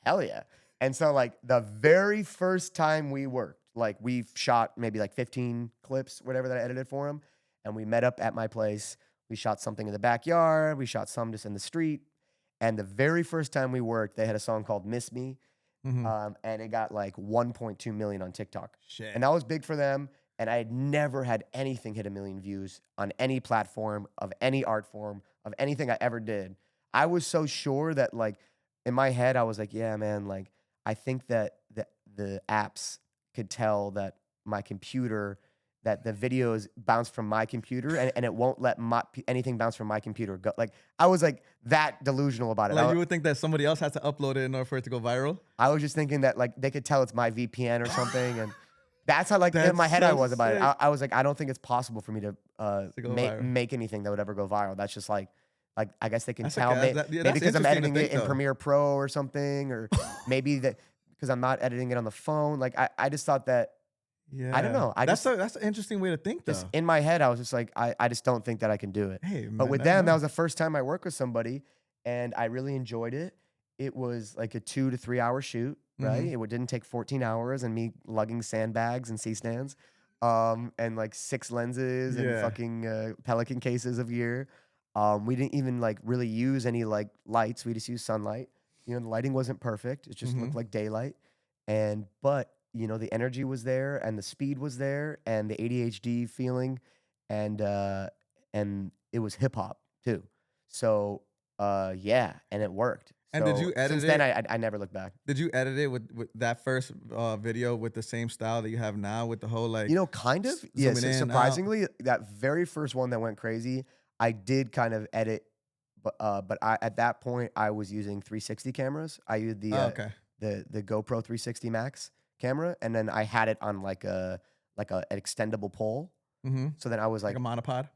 Hell yeah. And so like the very first time we worked, like we shot maybe like 15 clips, whatever that I edited for them. And we met up at my place. We shot something in the backyard. We shot some just in the street. And the very first time we worked, they had a song called Miss Me. Mm-hmm. And it got like 1.2 million on TikTok. Shit. And that was big for them. And I had never had anything hit 1 million views on any platform of any art form of anything I ever did. I was so sure that like in my head, I was like, yeah, man, like I think that the apps could tell that my computer, that the videos bounce from my computer and it won't let anything bounce from my computer go. Like I was like that delusional about it. Like you would think that somebody else has to upload it in order for it to go viral. I was just thinking that like they could tell it's my VPN or something, and that's how like in That's my head I so was about it. sick. I was like, I don't think it's possible for me to To go make viral. make anything that would ever go viral. That's just like I guess they can That's tell okay. maybe Yeah, maybe that's because I'm interesting to editing think, it in though. Premiere Pro or something, or maybe that because I'm not editing it on the phone. Like I just thought that Yeah. I don't know. That's an interesting way to think, just though. in my head I was just like I just don't think that I can do it. Hey, But man, with I don't them, that know. was the first time I worked with somebody, and I really enjoyed it. It was like a 2 to 3 hour shoot. right? It didn't take 14 hours and me lugging sandbags and C-stands, and like 6 lenses and Yeah. fucking Pelican cases of gear. We didn't even like really use any like lights. We just used sunlight. You know, the lighting wasn't perfect. It just looked like daylight. But you know, the energy was there and the speed was there and the ADHD feeling, and it was hip hop too. So yeah, and it worked. And did you So edit since then, it? I never looked back. Did you edit it with that first video with the same style that you have now with the whole like You know, kind of. Yeah. zooming in, out? Surprisingly, that very first one that went crazy, I did kind of edit, but at that point I was using 360 cameras. I used Oh, okay. the GoPro 360 Max camera, and then I had it on like an extendable pole. So then I was Like like, a monopod.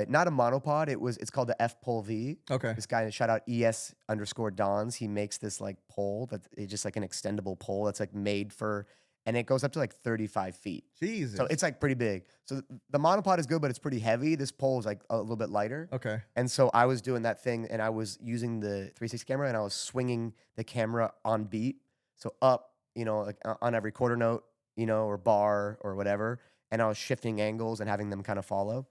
not a monopod. It's called the F Pole V. Okay. This guy, shout out ES_Dons. He makes this like pole it's just like an extendable pole that's like made for, and it goes up to like 35 feet. Jesus. So it's like pretty big. So the monopod is good, but it's pretty heavy. This pole is like a little bit lighter. Okay. And so I was doing that thing, and I was using the 360 camera, and I was swinging the camera on beat. So up, you know, like on every quarter note, you know, or bar or whatever. And I was shifting angles and having them kind of follow.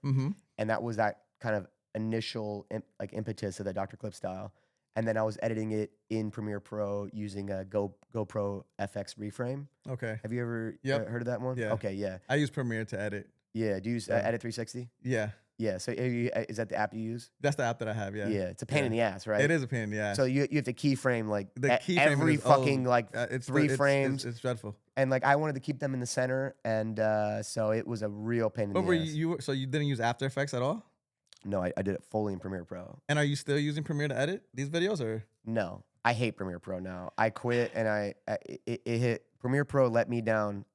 And that was that kind of initial like impetus of the Dr. Clip style. And then I was editing it in Premiere Pro using a GoPro FX reframe. Okay. Have you ever heard of that one? Yeah. Okay, yeah. I use Premiere to edit. Yeah, do you use Edit 360? Yeah. Yeah, so is that the app you use? That's the app that I have. Yeah. Yeah, it's a pain in the ass, right? It is a pain. Yeah. So you have to keyframe like the keyframe every is fucking old. like It's 3 frames. It's dreadful. And like I wanted to keep them in the center, and so it was a real pain in the But ass. so you didn't use After Effects at all? No, I did it fully in Premiere Pro. And are you still using Premiere to edit these videos, or? No, I hate Premiere Pro now. I quit, and it hit Premiere Pro let me down.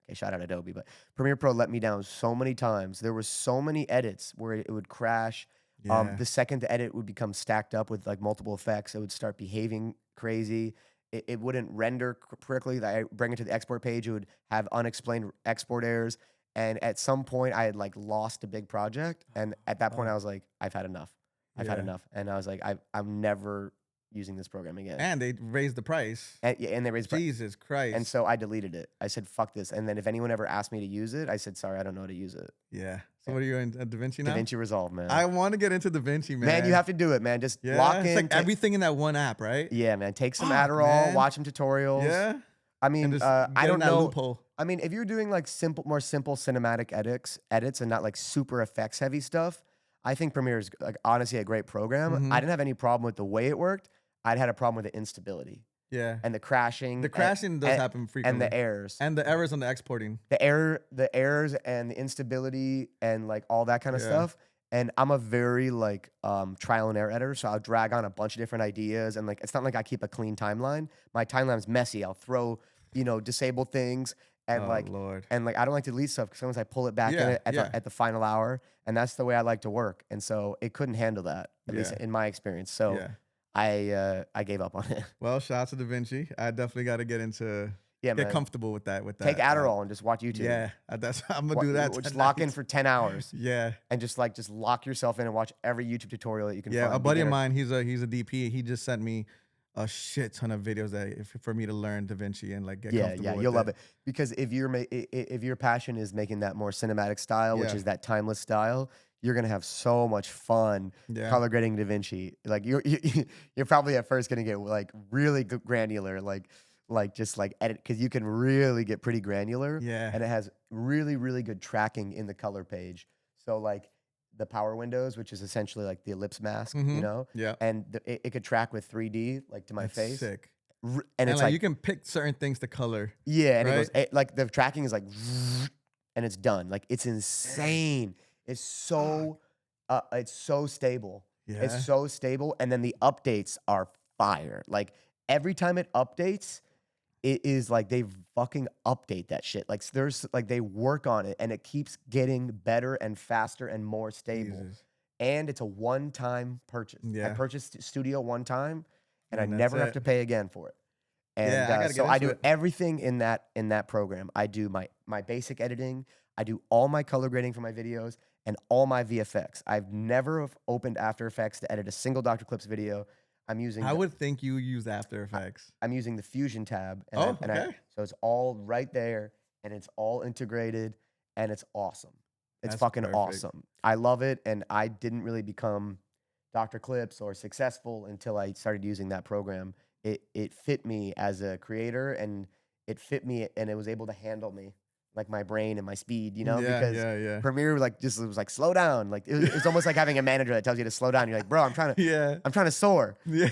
Okay, shout out Adobe, but Premiere Pro let me down so many times. There were so many edits where it would crash. Yeah. The second the edit would become stacked up with like multiple effects, it would start behaving crazy. It wouldn't render correctly. I bring it to the export page, it would have unexplained export errors. And at some point, I had like lost a big project, and at that point, I was like, I've had enough. I've had enough, and I was like, I'm never using this program again. And they raised the price. And they raised the price. Jesus Christ. And so I deleted it. I said, fuck this. And then if anyone ever asked me to use it, I said, sorry, I don't know how to use it. Yeah. So what are you in DaVinci now? DaVinci Resolve, man. I want to get into DaVinci, man. Man, you have to do it, man. Just lock in. It's like everything in that one app, right? Yeah, man. Take some Fuck, Adderall, man. watch some tutorials. Yeah. I mean, just I get in don't that know. loophole. I mean, if you're doing like more simple cinematic edits and not like super effects heavy stuff, I think Premiere is like honestly a great program. I didn't have any problem with the way it worked. I'd had a problem with the instability. Yeah. And the crashing. The crashing does happen frequently. And the errors. And the errors on the exporting. The errors and the instability and like all that kind of stuff. And I'm a very like trial and error editor, so I'll drag on a bunch of different ideas, and like it's not like I keep a clean timeline. My timeline's messy. I'll throw, you know, disable things and Lord. and like I don't like to delete stuff because sometimes I pull it back in at the final hour, and that's the way I like to work. And so it couldn't handle that, at least in my experience. So I gave up on it. Well, shout out to DaVinci. I definitely got to get into man. comfortable with that. Take Adderall and just watch YouTube. Yeah, I'm gonna do that. Just lock in for 10 hours. Yeah, and just lock yourself in and watch every YouTube tutorial that you can. Yeah, find. a buddy of mine, he's a DP. He just sent me a shit ton of videos for me to learn DaVinci and like get comfortable. Yeah, you'll love it because if your passion is making that more cinematic style, which is that timeless style, you're gonna have so much fun color grading DaVinci. Like you're probably at first gonna get like really granular, like just like edit, because you can really get pretty granular. Yeah, and it has really really good tracking in the color page. So like the power windows, which is essentially like the ellipse mask, you know. Yeah, and it could track with 3D like to my face. Sick. And it's like you can pick certain things to color. Yeah, and it goes like the tracking is like, and it's done. Like it's insane. It's so stable. Yeah. It's so stable. And then the updates are fire. Like every time it updates, it is like they fucking update that shit. Like there's like they work on it and it keeps getting better and faster and more stable. Jesus. And it's a one-time purchase. Yeah. I purchased Studio one time and I And never that's have it. to pay again for it. And gotta so get I into do it. everything in that program. I do my basic editing. I do all my color grading for my videos and all my VFX. I've never opened After Effects to edit a single Dr. Clips video. I'm using. I would think you use After Effects. I'm using the Fusion tab, and Okay. so it's all right there, and it's all integrated, and it's awesome. It's That's fucking perfect. awesome. I love it, and I didn't really become Dr. Clips or successful until I started using that program. It fit me as a creator, and it fit me, and it was able to handle me, like my brain and my speed, Yeah, because yeah. Premiere like just was like slow down. Like it's almost like having a manager that tells you to slow down. You're like, bro, I'm trying to soar. Yeah.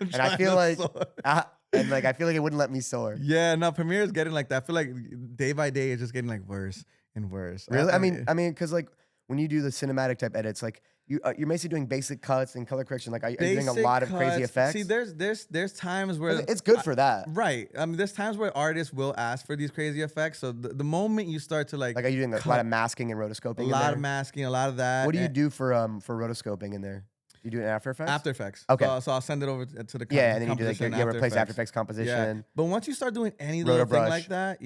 And I feel like I feel like it wouldn't let me soar. Yeah, no, Premiere is getting like that. I feel like day by day it's just getting like worse and worse. Really? I mean, because like when you do the cinematic type edits, like you're basically doing basic cuts and color correction. Like, are you doing a lot of crazy effects? See, there's times where it's good for that, right? I mean, there's times where artists will ask for these crazy effects. So the moment you start to like are you doing a lot of masking and rotoscoping? A lot of masking, a lot of that. What do you do for rotoscoping in there? You do it in After Effects? After Effects. Okay. So I'll send it over to the and then you do like replace After Effects composition. Yeah. But once you start doing any little thing like that,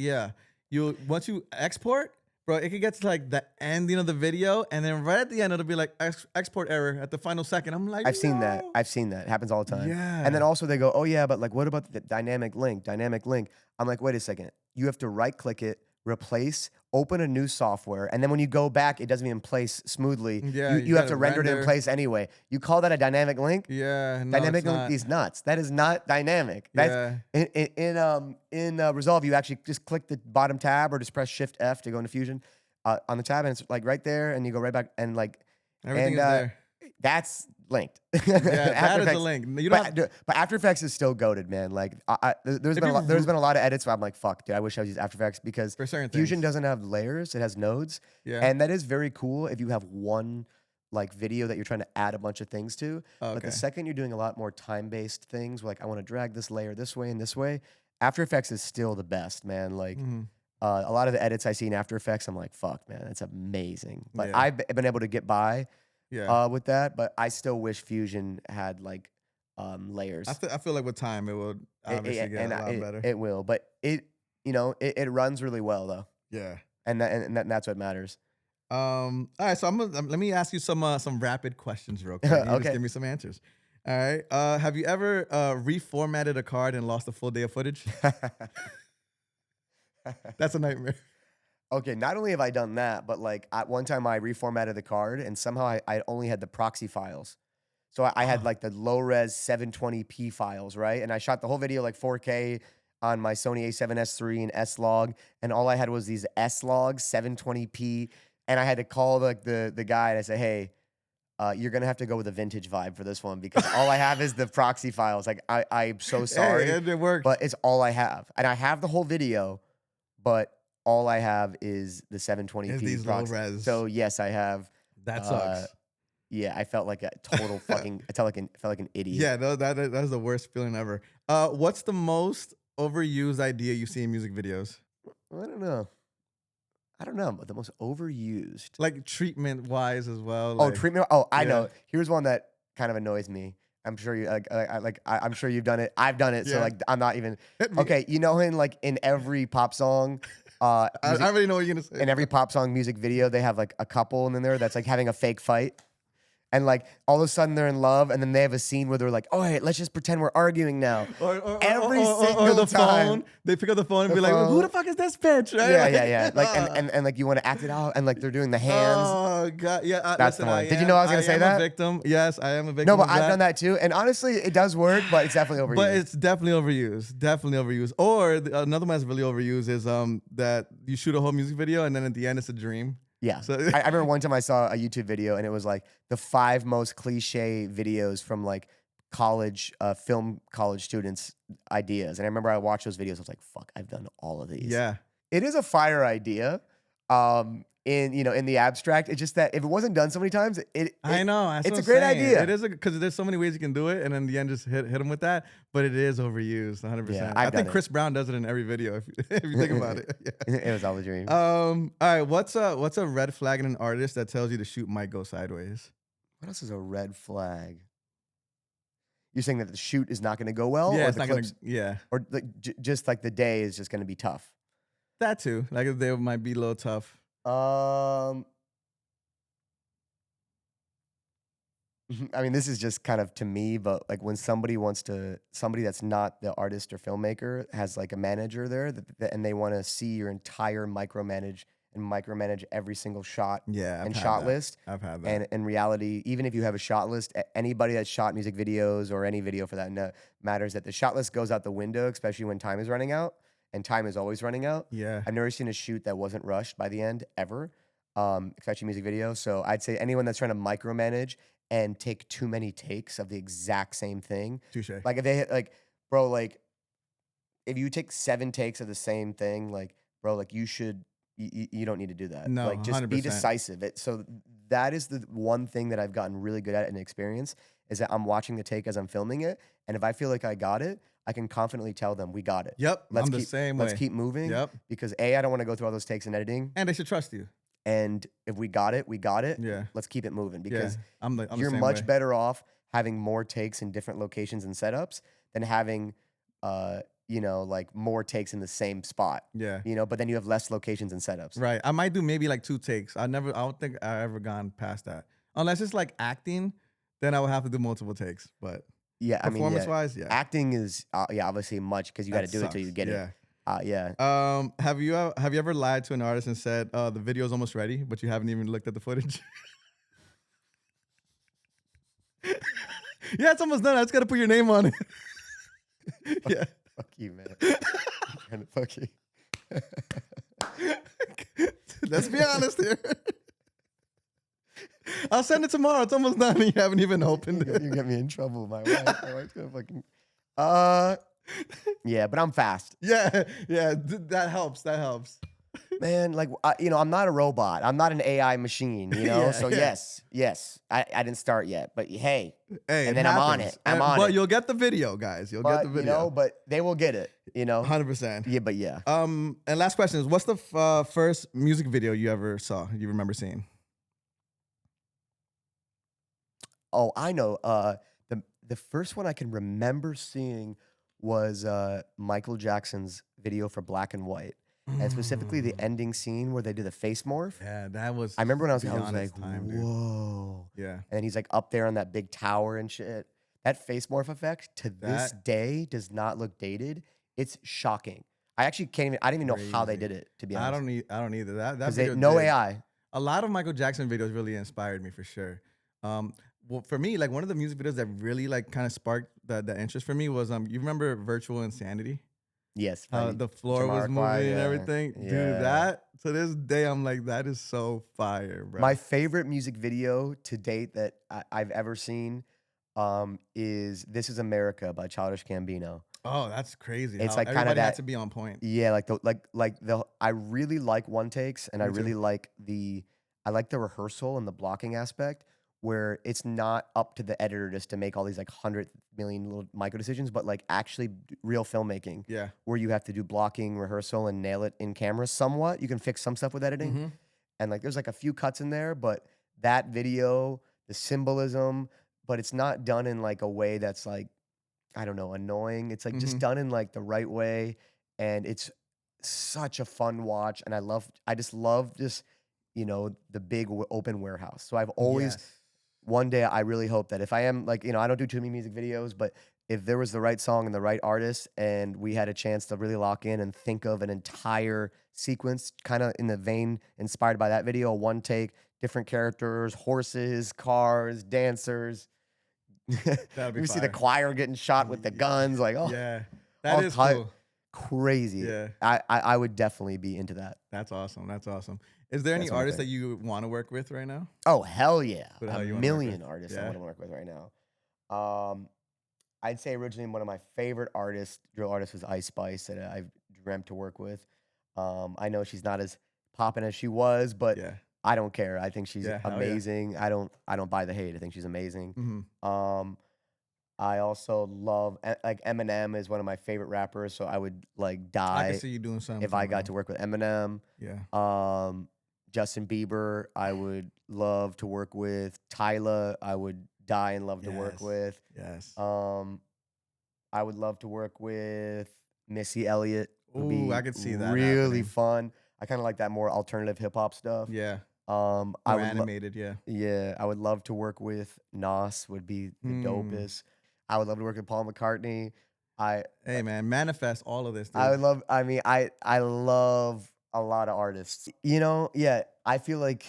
once you export, bro, it could get to like the ending of the video, and then right at the end it'll be like export error at the final second. I'm like, I've seen that. It happens all the time. Yeah. And then also they go, oh yeah, but like what about the dynamic link? I'm like, wait a second. You have to right click it, replace, open a new software, and then when you go back, it doesn't even place smoothly. Yeah, you have to render it in place anyway. You call that a dynamic link? Yeah, no, dynamic link is nuts. That is not dynamic. That's in Resolve, you actually just click the bottom tab or just press Shift F to go into Fusion on the tab, and it's like right there, and you go right back, and like everything is there. That's linked. Yeah, that is a link. But After Effects is still goated, man. Like there's been a lot of edits where I'm like, fuck, dude, I wish I was using After Effects because Fusion doesn't have layers; it has nodes. Yeah, and that is very cool if you have one like video that you're trying to add a bunch of things to. Okay. But the second you're doing a lot more time-based things, like I want to drag this layer this way and this way, After Effects is still the best, man. Like. A lot of the edits I see in After Effects, I'm like, fuck, man, that's amazing. But I've been able to get by with that, but I still wish Fusion had like layers. I feel like with time it will obviously get a lot better. It will, but it it runs really well though. Yeah, and that's what matters. All right, so let me ask you some rapid questions real quick. Okay. Just give me some answers. All right. Have you ever reformatted a card and lost a full day of footage? That's a nightmare. Okay, not only have I done that, but like at one time I reformatted the card and somehow I only had the proxy files. So I had like the low res 720p files, right? And I shot the whole video like 4K on my Sony a7S III and S-Log, and all I had was these S-Logs 720p, and I had to call the guy and I say, hey, you're gonna have to go with a vintage vibe for this one because all I have is the proxy files. Like I'm so sorry, Hey, it worked. but it's all I have, and I have the whole video. But all I have is the 720p these proxy. low res. So yes, I have. That sucks. Yeah, I felt like a total fucking. I felt like an idiot. Yeah, no, that's the worst feeling ever. What's the most overused idea you see in music videos? I don't know, but the most overused. Like treatment wise as well. Like, treatment. Oh, I know. Here's one that kind of annoys me. I'm sure you I'm sure you've done it. I've done it, so like I'm not even okay. You know, in every pop song, I already know what you're gonna say. In every pop song music video, they have like a couple in there that's like having a fake fight. And like all of a sudden they're in love, and then they have a scene where they're like, "Oh, hey, let's just pretend we're arguing now." Every single time, they pick up the phone and be like, "Who the fuck is this bitch?" Right? Yeah. Like and like you want to act it out, and like they're doing the hands. Oh god, yeah. That's the one. Did you know I was gonna say that? I'm a victim. Yes, I am a victim. No, but I've done that too, and honestly, it does work, but it's definitely overused. But it's definitely overused. Definitely overused. Or another one that's really overused is that you shoot a whole music video and then at the end it's a dream. Yeah. So I remember one time I saw a YouTube video and it was like the 5 most cliche videos from like college, film college students' ideas. And I remember I watched those videos. I was like, fuck, I've done all of these. Yeah. It is a fire idea. In the abstract. It's just that if it wasn't done so many times, I know. It's a great idea. It is because there's so many ways you can do it, and in the end, just hit them with that. But it is overused, 100%. Yeah, I think Chris Brown does it in every video. If you think about it, yeah. It was all a dream. All right. What's a red flag in an artist that tells you the shoot might go sideways? What else is a red flag? You're saying that the shoot is not going to go well, yeah, or it's the not clips, gonna, yeah, or just like the day is just going to be tough. That too. Like they might be a little tough. I mean, this is just kind of to me, but like when somebody that's not the artist or filmmaker has like a manager there and they want to see your entire micromanage every single shot Yeah, I've and had shot that. list. I've had that. And in reality, even if you have a shot list, anybody that's shot music videos or any video for that matters that the shot list goes out the window, especially when time is running out, and time is always running out. Yeah. I've never seen a shoot that wasn't rushed by the end ever, especially music video. So I'd say anyone that's trying to micromanage and take too many takes of the exact same thing, Touche. like if they hit like, bro, like if you take 7 takes of the same thing, like, bro, like you don't need to do that. No, Like, just be 100%. decisive. So that is the one thing that I've gotten really good at in experience is that I'm watching the take as I'm filming it, and if I feel like I got it, I can confidently tell them we got it. Yep, I'm the keep, same let's way. keep moving. Yep. Because I don't want to go through all those takes in editing. And they should trust you. And if we got it, we got it. Yeah. Let's keep it moving because I'm the you're same much way. better off having more takes in different locations and setups than having like more takes in the same spot. Yeah. But then you have less locations and setups. Right. I might do maybe like 2 takes. I don't think I ever gone past that. Unless it's like acting, then I would have to do multiple takes. But Yeah, I mean, performance-wise, yeah. acting is obviously much because you got to do it till you sucks. get Yeah. it. Yeah. Have you ever lied to an artist and said, the video's almost ready, but you haven't even looked at the footage? Yeah, it's almost done. I just got to put your name on it. Yeah. Fuck you, man. I'm trying to fuck you. Let's be honest here. I'll send it tomorrow. It's almost done and you haven't even opened it. You get me in trouble, my wife. My wife's gonna fucking. Yeah, but I'm fast. Yeah, that helps. That helps. Man, like I'm not a robot. I'm not an AI machine, Yeah, so yeah. yes. I didn't start yet, but hey, Hey, and it then I'm on happens. it. I'm on but it. you'll get the video, guys. You'll get the video. but they will get it. 100%. Yeah, but yeah. And last question is, what's the first music video you ever saw? You remember seeing? Oh, I know. The first one I can remember seeing was Michael Jackson's video for Black and White, and specifically the ending scene where they do the face morph. Yeah, that was. I remember when I was beyond like, its time, dude. whoa. Yeah. And he's like up there on that big tower and shit. That face morph effect to this day does not look dated. It's shocking. I actually I didn't even know how they did it, to be honest. I don't either. That Because video no did. AI. A lot of Michael Jackson videos really inspired me for sure. Well, for me, like one of the music videos that really like kind of sparked the interest for me was you remember Virtual Insanity? Yes. The floor was moving Jamiroquai, and everything. yeah. Dude, that to this day I'm like, that is so fire, bro. My favorite music video to date that I've ever seen is "This Is America" by Childish Gambino. Oh, that's crazy. It's How like kinda everybody had that- to be on point. Yeah, I really like one takes, and I Me too. really like the rehearsal and the blocking aspect where it's not up to the editor just to make all these like 100 million little micro decisions, but like actually real filmmaking Yeah. where you have to do blocking, rehearsal, and nail it in camera somewhat. You can fix some stuff with editing. Mhm. And like there's like a few cuts in there, but that video, the symbolism, but it's not done in like a way that's like, I don't know, annoying. It's like just done in like the right way. And it's such a fun watch. And I just love this, the big open warehouse. So I've always, Yes. one day I really hope that if I am like, I don't do too many music videos, but if there was the right song and the right artist and we had a chance to really lock in and think of an entire sequence kind of in the vein inspired by that video, one take, different characters, horses, cars, dancers. That'd be You see the fire. choir getting shot with the guns, like, oh, Yeah. all That is type- cool. crazy. Yeah. I would definitely be into that. That's awesome. That's awesome. Is there any That's one artists that thing. you want to work with right now? Oh, hell yeah. Who the hell A you wanna work million with? artists I Yeah. want to work with right now. I'd say originally one of my favorite drill artists was Ice Spice that I've dreamt to work with. I know she's not as poppin' as she was, but Yeah. I don't care. I think she's Yeah, hell yeah. amazing. I don't buy the hate. I think she's amazing. Mhm. I also love like Eminem is one of my favorite rappers, so I would like I die can see you doing something. if I got to work with Eminem. Yeah. Justin Bieber, I would love to work with. Tyler, I would die and love to work Yes. with. Yes. I would love to work with Missy Elliott. Would Ooh, be I could see that really happening. fun. I kind of like that more alternative hip hop stuff. Yeah. I Or would animated, yeah. yeah, I would love to work with Nas. Would be the Mm. dopest. I would love to work with Paul McCartney. I Hey man, manifest all of this, I dude. would love. I mean, I love a lot of artists. You know, yeah. I feel like,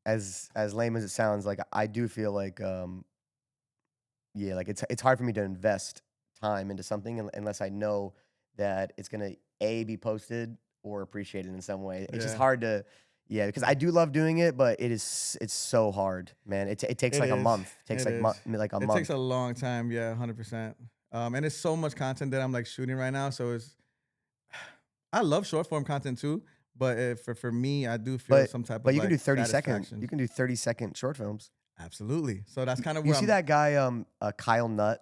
as lame as it sounds, like I do feel like, yeah, like it's hard for me to invest time into something unless I know that it's gonna be posted or appreciated in some way. It's just Yeah, hard to, yeah, because I do love doing it, but it's so hard, man. It takes it like a is. month. It takes It like is. like a It takes month. a long time. Yeah, 100%. And it's so much content that I'm like shooting right now. So it's, I love short form content too. But for me, I do feel But some type but of you can do like 30-second. satisfaction. You can do 30-second short films. Absolutely. So that's kind of You where see I'm. that guy, Kyle Nutt,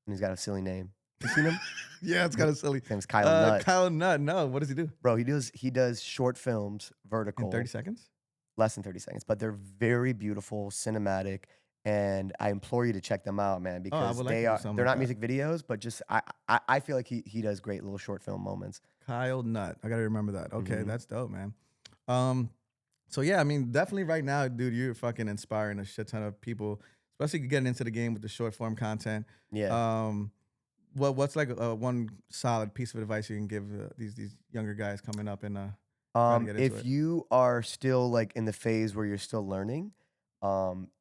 and he's got a silly name. You seen him? Yeah, it's kind of silly. His name's Kyle Nutt. Kyle Nutt. No, what does he do? Bro, he does short films, In 30 vertical, seconds? less than 30 seconds, but they're very beautiful, cinematic, and I implore you to check them out, man, Oh, I because would like to do they're something like not that. music videos, but just I feel like he does great little short film moments. Kyle Nutt. I gotta remember that. Okay, Mhm. that's dope, man. Um, so yeah, I mean, definitely right now, dude, you're fucking inspiring a shit ton of people, especially getting into the game with the short form content. Yeah. Um, what's like one solid piece of advice you can give these younger guys coming up and trying to get into If it? you are still like in the phase where you're still learning,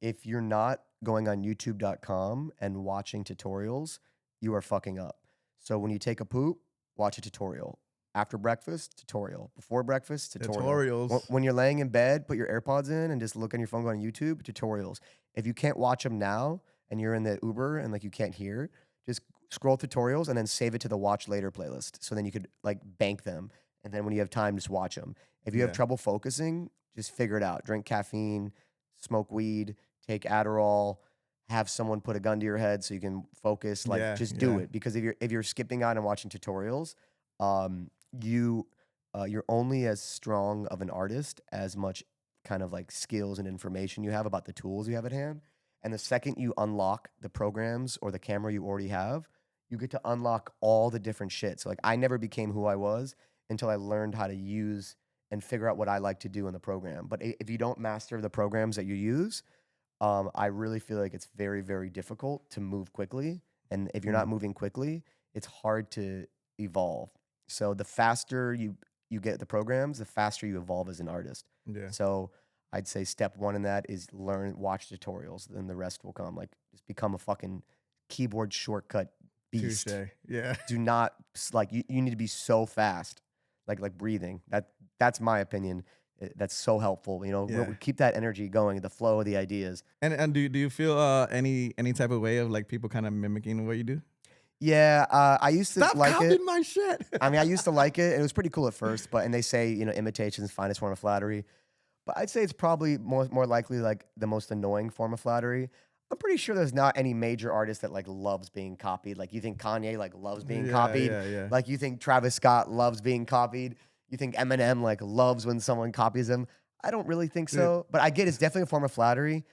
if you're not going on youtube.com and watching tutorials, you are fucking up. So when you take a poop, watch a tutorial. After breakfast, tutorial. Before breakfast, tutorial. Tutorials. When you're laying in bed, put your AirPods in and just look on your phone, go on YouTube, tutorials. If you can't watch them now and you're in the Uber and like you can't hear, just scroll tutorials and then save it to the watch later playlist. So then you could like bank them. And then when you have time, just watch them. If you have Yeah. trouble focusing, just figure it out. Drink caffeine, smoke weed, take Adderall, have someone put a gun to your head so you can focus. Like Yeah. just do Yeah. it. Because if you're skipping out and watching tutorials, um, you you're only as strong of an artist as much kind of like skills and information you have about the tools you have at hand. And the second you unlock the programs or the camera you already have, you get to unlock all the different shit. So like I never became who I was until I learned how to use and figure out what I like to do in the program. But if you don't master the programs that you use, I really feel like it's very, very difficult to move quickly. And if you're not Mm. moving quickly, it's hard to evolve. So the faster you get the programs, the faster you evolve as an artist. Yeah. So I'd say step one in that is watch tutorials. Then the rest will come. Like just become a fucking keyboard shortcut beast. Touche. Yeah. Do not like you need to be so fast, like breathing. That's my opinion. That's so helpful. You know, Yeah. keep that energy going, the flow of the ideas. And do you feel any type of way of like people kind of mimicking what you do? Yeah, I used to Stop like it. copying my shit. I mean, I used to like it. It was pretty cool at first, and they say, imitation is the finest form of flattery. But I'd say it's probably more likely like the most annoying form of flattery. I'm pretty sure there's not any major artist that like loves being copied. Like you think Kanye like loves being Yeah, copied. yeah, yeah. Like you think Travis Scott loves being copied. You think Eminem like loves when someone copies him. I don't really think Dude. so. But I get it's definitely a form of flattery.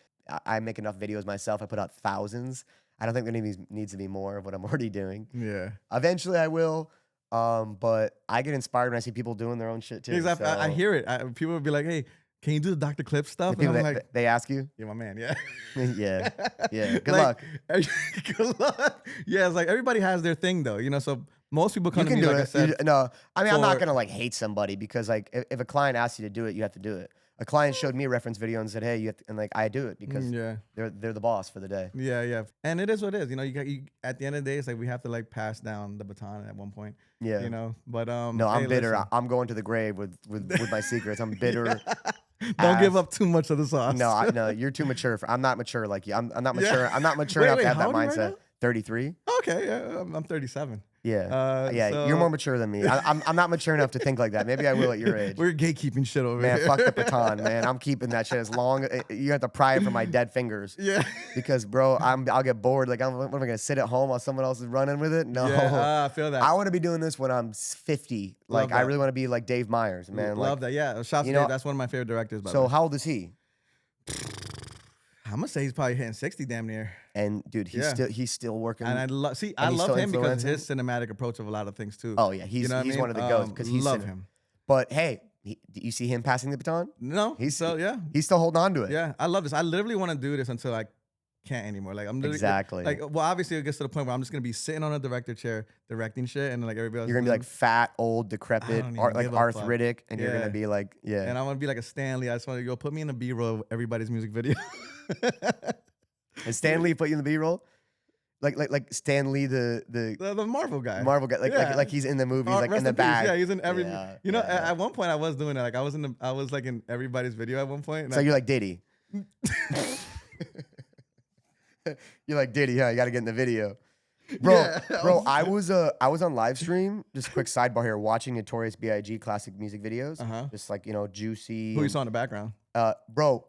I make enough videos myself. I put out thousands. I don't think there needs to be more of what I'm already doing. Yeah. Eventually I will. But I get inspired when I see people doing their own shit too. Because I So hear it. People would be like, "Hey, can you do the Dr. Clip the stuff?" And people I'm that like, they ask you, "Yeah, my man. Yeah, yeah, yeah. Good Like, luck. Good luck. Yeah, it's like everybody has their thing though, you know. So most people come You to can me, do like I it. said, No, I mean I'm not for gonna like hate somebody because like if a client asks you to do it, you have to do it. A client showed me a reference video and said, "Hey, you have to," and like I do it because yeah, they're the boss for the day. yeah, yeah. And it is what it is. You know, you at the end of the day, it's like we have to like pass down the baton at one point. Yeah. You know, but No, I'm hey, bitter. listen. I'm going to the grave with my secrets. I'm bitter. Don't give ass. up too much of the sauce. No, you're too mature. I'm not mature like you. I'm not Yeah. mature. I'm not mature Wait, enough wait, to have how that old are you right mindset. now? 33. Okay, yeah, I'm 37. Yeah, yeah. You're so- more mature than me. I'm not mature enough to think like that. Maybe I will at your age. We're gatekeeping shit over Man, here. fuck the baton, man. I'm keeping that shit as long. You have to pry it from my dead fingers. Yeah. Because, bro, I'll get bored. Like, what am I gonna sit at home while someone else is running with it? No. Yeah, I feel that. I want to be doing this when I'm 50. Love Like, I that. really want to be like Dave Myers, man. Love Like, that. Yeah, shouts you to know- Dave. That's one of my favorite directors. By the so way. how old is he? I'm gonna say he's probably hitting 60 damn near. And dude, he's still working. And I love he's love still him because influencing? his cinematic approach of a lot of things too. Oh yeah, he's you know what I mean? one of the goats because he's love him. But hey, Do you see him passing the baton? No, He's so yeah, He's still holding on to it. yeah. I love this. I literally want to do this until I can't anymore. Like I'm literally Exactly. like, well, obviously it gets to the point where I'm just gonna be sitting on a director chair directing shit, and like everybody else. You're gonna be like fat, old, decrepit, don't even like give a fuck. arthritic, and you're Yeah. gonna be like, yeah. And I want to be like a Stanley. I just want to go put me in the B-roll of everybody's music video. And Stan Lee put you in the B-roll, like Stan Lee, the Marvel guy. Marvel guy, Yeah. like he's in the movie, he's like Rest in the peace. back. Yeah, he's in every. Yeah, you know, yeah. at one point I was doing that. Like I was like in everybody's video at one point. And So you're like Diddy. You're like Diddy, huh? You got to get in the video, bro. Yeah, I was on live stream. Just a quick sidebar here, watching Notorious B.I.G. classic music videos. Just like Juicy. Who you saw in the background? Bro,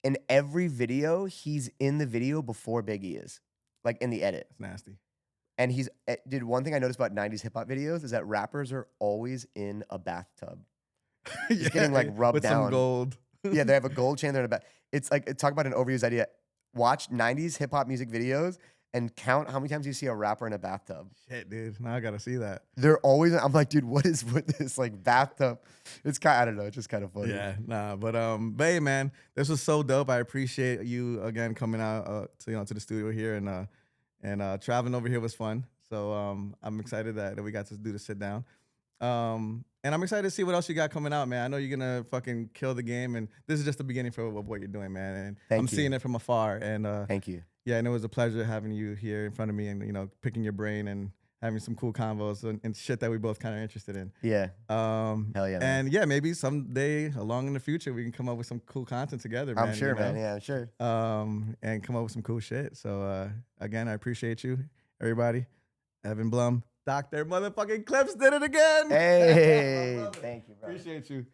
in every video, he's in the video before Biggie is, like in the edit. It's nasty. And dude, one thing I noticed about 90s hip hop videos is that rappers are always in a bathtub. He's getting like rubbed with down. some gold. Yeah, they have a gold chain there in a bath. It's like, talk about an overused idea. Watch 90s hip hop music videos and count how many times you see a rapper in a bathtub. Shit, dude. Now I gotta see that. They're always, I'm like, dude, what is with this like bathtub? It's kind, I don't know, it's just kind of funny. Yeah, nah, but hey, man, this was so dope. I appreciate you again coming out to the studio here and traveling over here was fun. So I'm excited that we got to do the sit down. And I'm excited to see what else you got coming out, man. I know you're gonna fucking kill the game, and this is just the beginning for what you're doing, man. And Thank I'm you. seeing it from afar. And Thank you. yeah, and it was a pleasure having you here in front of me, and picking your brain and having some cool convos and shit that we both kind of interested in. Yeah. Hell yeah, man. And yeah, maybe someday along in the future we can come up with some cool content together, man. I'm sure, man. Yeah, I'm sure. And come up with some cool shit. So again, I appreciate you, everybody. Evan Blum, Dr. Motherfucking Clips did it again. Hey, thank you, bro. Appreciate you.